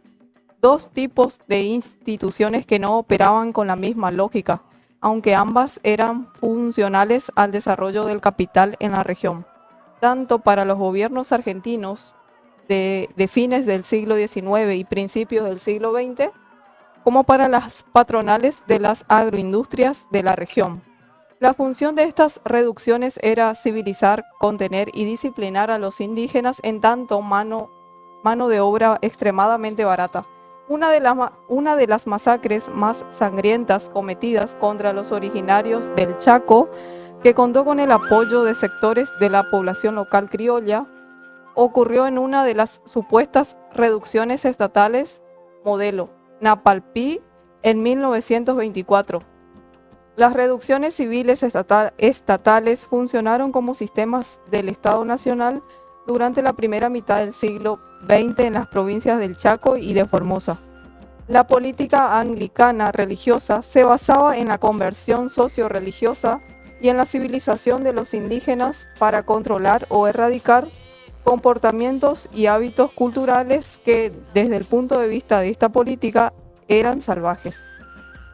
dos tipos de instituciones que no operaban con la misma lógica, aunque ambas eran funcionales al desarrollo del capital en la región, tanto para los gobiernos argentinos de fines del siglo XIX y principios del siglo XX, como para las patronales de las agroindustrias de la región. La función de estas reducciones era civilizar, contener y disciplinar a los indígenas en tanto mano de obra extremadamente barata. Una de las masacres más sangrientas cometidas contra los originarios del Chaco, que contó con el apoyo de sectores de la población local criolla, ocurrió en una de las supuestas reducciones estatales modelo, Napalpí, en 1924. Las reducciones civiles estatales funcionaron como sistemas del Estado Nacional durante la primera mitad del siglo XX en las provincias del Chaco y de Formosa. La política anglicana religiosa se basaba en la conversión socio-religiosa y en la civilización de los indígenas para controlar o erradicar comportamientos y hábitos culturales que, desde el punto de vista de esta política, eran salvajes.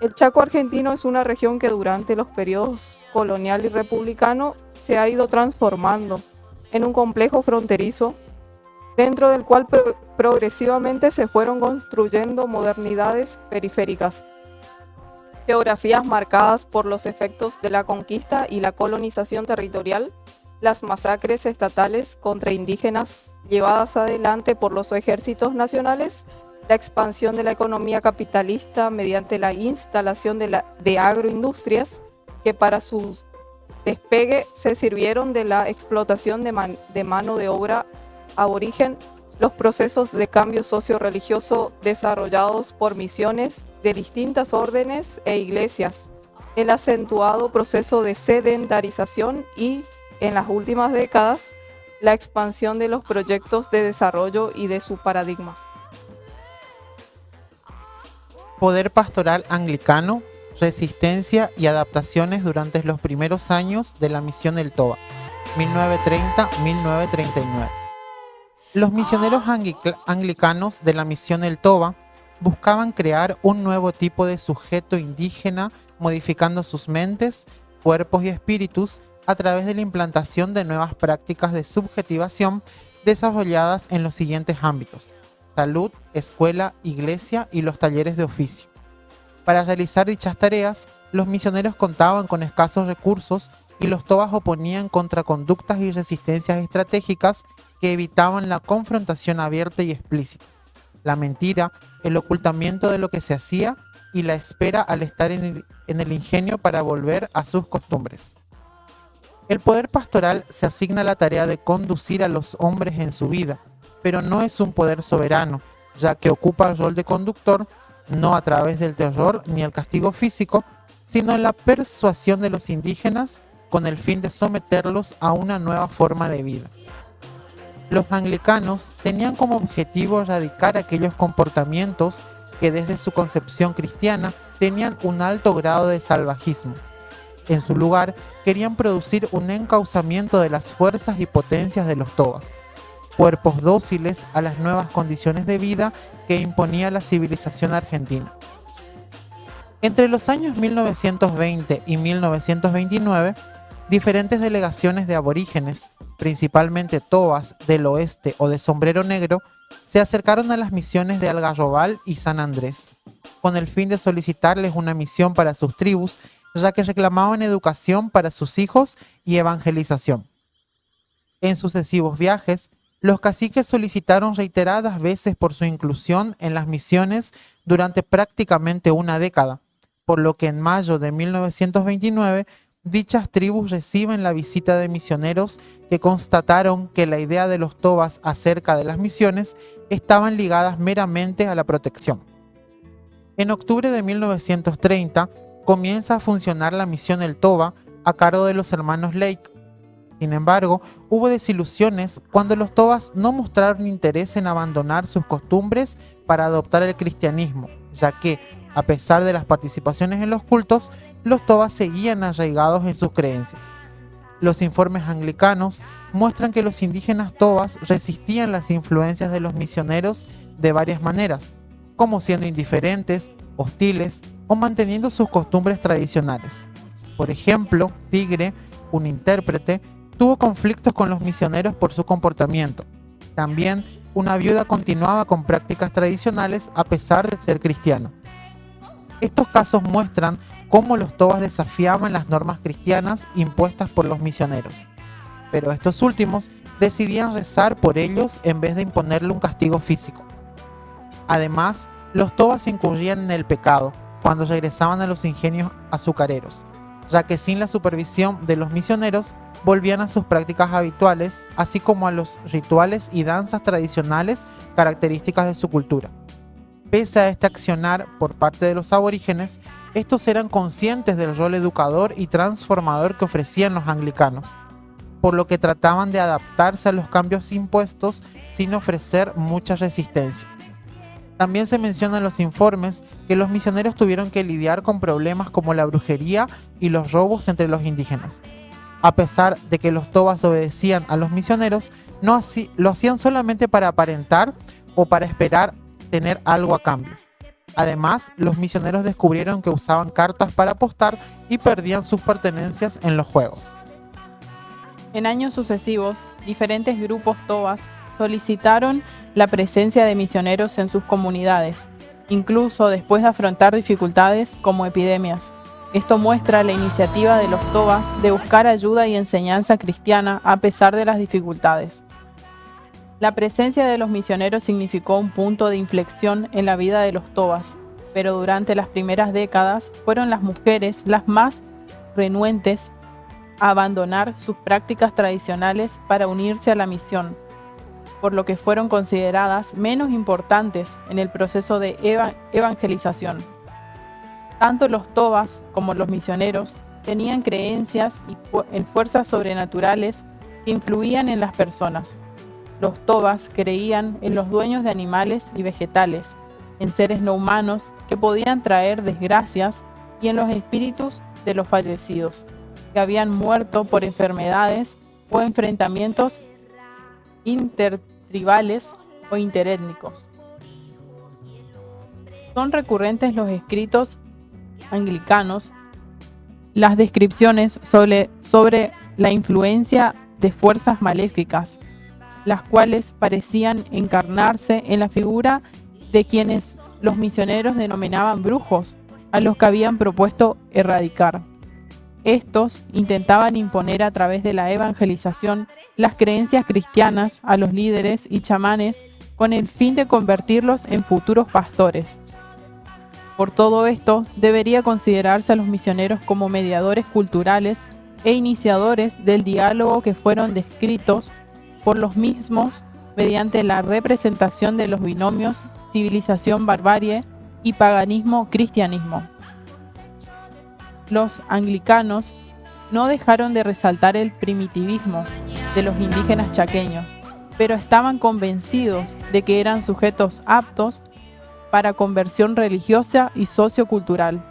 El Chaco argentino es una región que durante los periodos colonial y republicano se ha ido transformando en un complejo fronterizo, dentro del cual progresivamente se fueron construyendo modernidades periféricas, geografías marcadas por los efectos de la conquista y la colonización territorial, las masacres estatales contra indígenas llevadas adelante por los ejércitos nacionales, la expansión de la economía capitalista mediante la instalación de agroindustrias que para su despegue se sirvieron de la explotación de mano de obra aborigen, los procesos de cambio socio-religioso desarrollados por misiones de distintas órdenes e iglesias, el acentuado proceso de sedentarización y, en las últimas décadas, la expansión de los proyectos de desarrollo y de su paradigma. Poder pastoral anglicano, resistencia y adaptaciones durante los primeros años de la misión del Toba, 1930-1939. Los misioneros anglicanos de la misión del Toba buscaban crear un nuevo tipo de sujeto indígena, modificando sus mentes, cuerpos y espíritus a través de la implantación de nuevas prácticas de subjetivación desarrolladas en los siguientes ámbitos: salud, escuela, iglesia y los talleres de oficio. Para realizar dichas tareas, los misioneros contaban con escasos recursos y los tobas oponían contra conductas y resistencias estratégicas que evitaban la confrontación abierta y explícita, la mentira, el ocultamiento de lo que se hacía y la espera al estar en el ingenio para volver a sus costumbres. El poder pastoral se asigna la tarea de conducir a los hombres en su vida, pero no es un poder soberano, ya que ocupa el rol de conductor, no a través del terror ni el castigo físico, sino en la persuasión de los indígenas con el fin de someterlos a una nueva forma de vida. Los anglicanos tenían como objetivo erradicar aquellos comportamientos que desde su concepción cristiana tenían un alto grado de salvajismo. En su lugar, querían producir un encauzamiento de las fuerzas y potencias de los tobas, cuerpos dóciles a las nuevas condiciones de vida que imponía la civilización argentina. Entre los años 1920 y 1929, diferentes delegaciones de aborígenes, principalmente tobas del oeste o de sombrero negro, se acercaron a las misiones de Algarrobal y San Andrés, con el fin de solicitarles una misión para sus tribus, ya que reclamaban educación para sus hijos y evangelización. En sucesivos viajes, los caciques solicitaron reiteradas veces por su inclusión en las misiones durante prácticamente una década, por lo que en mayo de 1929 dichas tribus reciben la visita de misioneros que constataron que la idea de los tobas acerca de las misiones estaban ligadas meramente a la protección. En octubre de 1930 comienza a funcionar la misión El Toba a cargo de los hermanos Lake. Sin embargo, hubo desilusiones cuando los tobas no mostraron interés en abandonar sus costumbres para adoptar el cristianismo, ya que, a pesar de las participaciones en los cultos, los tobas seguían arraigados en sus creencias. Los informes anglicanos muestran que los indígenas tobas resistían las influencias de los misioneros de varias maneras, como siendo indiferentes, hostiles o manteniendo sus costumbres tradicionales. Por ejemplo, Tigre, un intérprete, tuvo conflictos con los misioneros por su comportamiento. También, una viuda continuaba con prácticas tradicionales a pesar de ser cristiano. Estos casos muestran cómo los tobas desafiaban las normas cristianas impuestas por los misioneros, pero estos últimos decidían rezar por ellos en vez de imponerle un castigo físico. Además, los tobas incurrían en el pecado cuando regresaban a los ingenios azucareros, ya que sin la supervisión de los misioneros volvían a sus prácticas habituales, así como a los rituales y danzas tradicionales características de su cultura. Pese a este accionar por parte de los aborígenes, estos eran conscientes del rol educador y transformador que ofrecían los anglicanos, por lo que trataban de adaptarse a los cambios impuestos sin ofrecer mucha resistencia. También se menciona en los informes que los misioneros tuvieron que lidiar con problemas como la brujería y los robos entre los indígenas. A pesar de que los tobas obedecían a los misioneros, lo hacían solamente para aparentar o para esperar tener algo a cambio. Además, los misioneros descubrieron que usaban cartas para apostar y perdían sus pertenencias en los juegos. En años sucesivos, diferentes grupos tobas solicitaron la presencia de misioneros en sus comunidades, incluso después de afrontar dificultades como epidemias. Esto muestra la iniciativa de los tobas de buscar ayuda y enseñanza cristiana a pesar de las dificultades. La presencia de los misioneros significó un punto de inflexión en la vida de los tobas, pero durante las primeras décadas fueron las mujeres las más renuentes a abandonar sus prácticas tradicionales para unirse a la misión, por lo que fueron consideradas menos importantes en el proceso de evangelización. Tanto los tobas como los misioneros tenían creencias en fuerzas sobrenaturales que influían en las personas. Los tobas creían en los dueños de animales y vegetales, en seres no humanos que podían traer desgracias y en los espíritus de los fallecidos, que habían muerto por enfermedades o enfrentamientos intertribales o interétnicos. Son recurrentes los escritos anglicanos las descripciones sobre la influencia de fuerzas maléficas, las cuales parecían encarnarse en la figura de quienes los misioneros denominaban brujos, a los que habían propuesto erradicar. Estos intentaban imponer a través de la evangelización las creencias cristianas a los líderes y chamanes con el fin de convertirlos en futuros pastores. Por todo esto, debería considerarse a los misioneros como mediadores culturales e iniciadores del diálogo que fueron descritos por los mismos mediante la representación de los binomios civilización-barbarie y paganismo-cristianismo. Los anglicanos no dejaron de resaltar el primitivismo de los indígenas chaqueños, pero estaban convencidos de que eran sujetos aptos para conversión religiosa y sociocultural.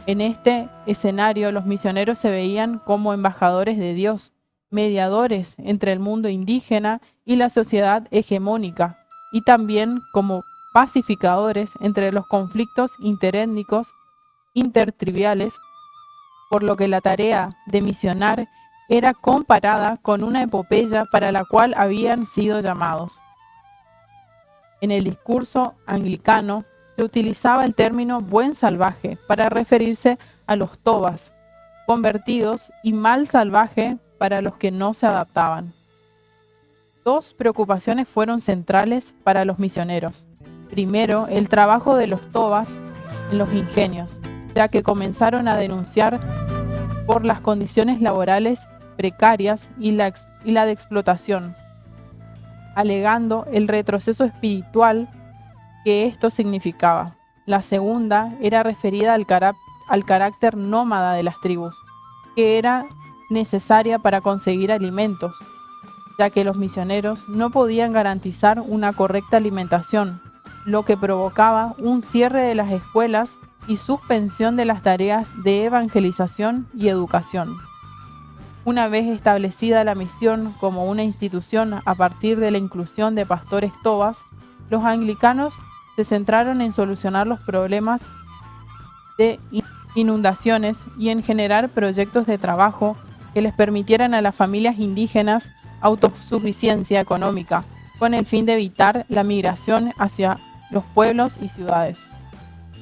En este escenario, los misioneros se veían como embajadores de Dios, mediadores entre el mundo indígena y la sociedad hegemónica, y también como pacificadores entre los conflictos interétnicos intertribales, por lo que la tarea de misionar era comparada con una epopeya para la cual habían sido llamados. En el discurso anglicano se utilizaba el término buen salvaje para referirse a los tobas convertidos y mal salvaje para los que no se adaptaban. Dos preocupaciones fueron centrales para los misioneros. Primero, el trabajo de los tobas en los ingenios, ya que comenzaron a denunciar por las condiciones laborales precarias y la de explotación, alegando el retroceso espiritual que esto significaba. La segunda era referida al carácter nómada de las tribus, que era necesaria para conseguir alimentos, ya que los misioneros no podían garantizar una correcta alimentación, lo que provocaba un cierre de las escuelas y suspensión de las tareas de evangelización y educación. Una vez establecida la misión como una institución a partir de la inclusión de pastores tobas, los anglicanos se centraron en solucionar los problemas de inundaciones y en generar proyectos de trabajo que les permitieran a las familias indígenas autosuficiencia económica, con el fin de evitar la migración hacia los pueblos y ciudades.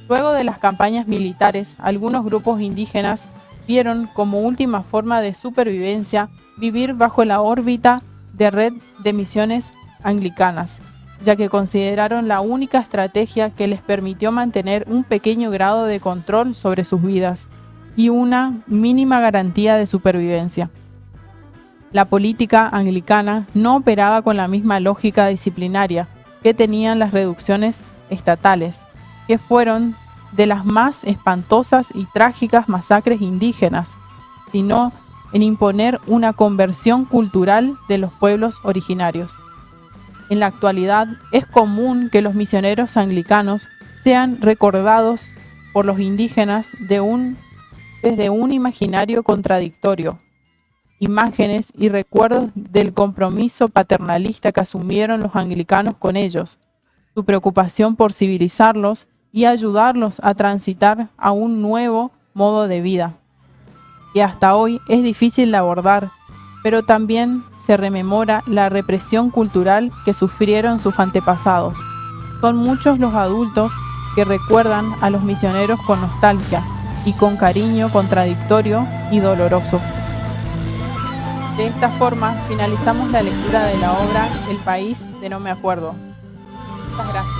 Luego de las campañas militares, algunos grupos indígenas vieron como última forma de supervivencia vivir bajo la órbita de red de misiones anglicanas, ya que consideraron la única estrategia que les permitió mantener un pequeño grado de control sobre sus vidas y una mínima garantía de supervivencia. La política anglicana no operaba con la misma lógica disciplinaria que tenían las reducciones estatales, que fueron de las más espantosas y trágicas masacres indígenas, sino en imponer una conversión cultural de los pueblos originarios. En la actualidad es común que los misioneros anglicanos sean recordados por los indígenas desde un imaginario contradictorio, imágenes y recuerdos del compromiso paternalista que asumieron los anglicanos con ellos, su preocupación por civilizarlos y ayudarlos a transitar a un nuevo modo de vida, que hasta hoy es difícil de abordar, pero también se rememora la represión cultural que sufrieron sus antepasados. Son muchos los adultos que recuerdan a los misioneros con nostalgia y con cariño contradictorio y doloroso. De esta forma finalizamos la lectura de la obra El país de no me acuerdo. Muchas gracias.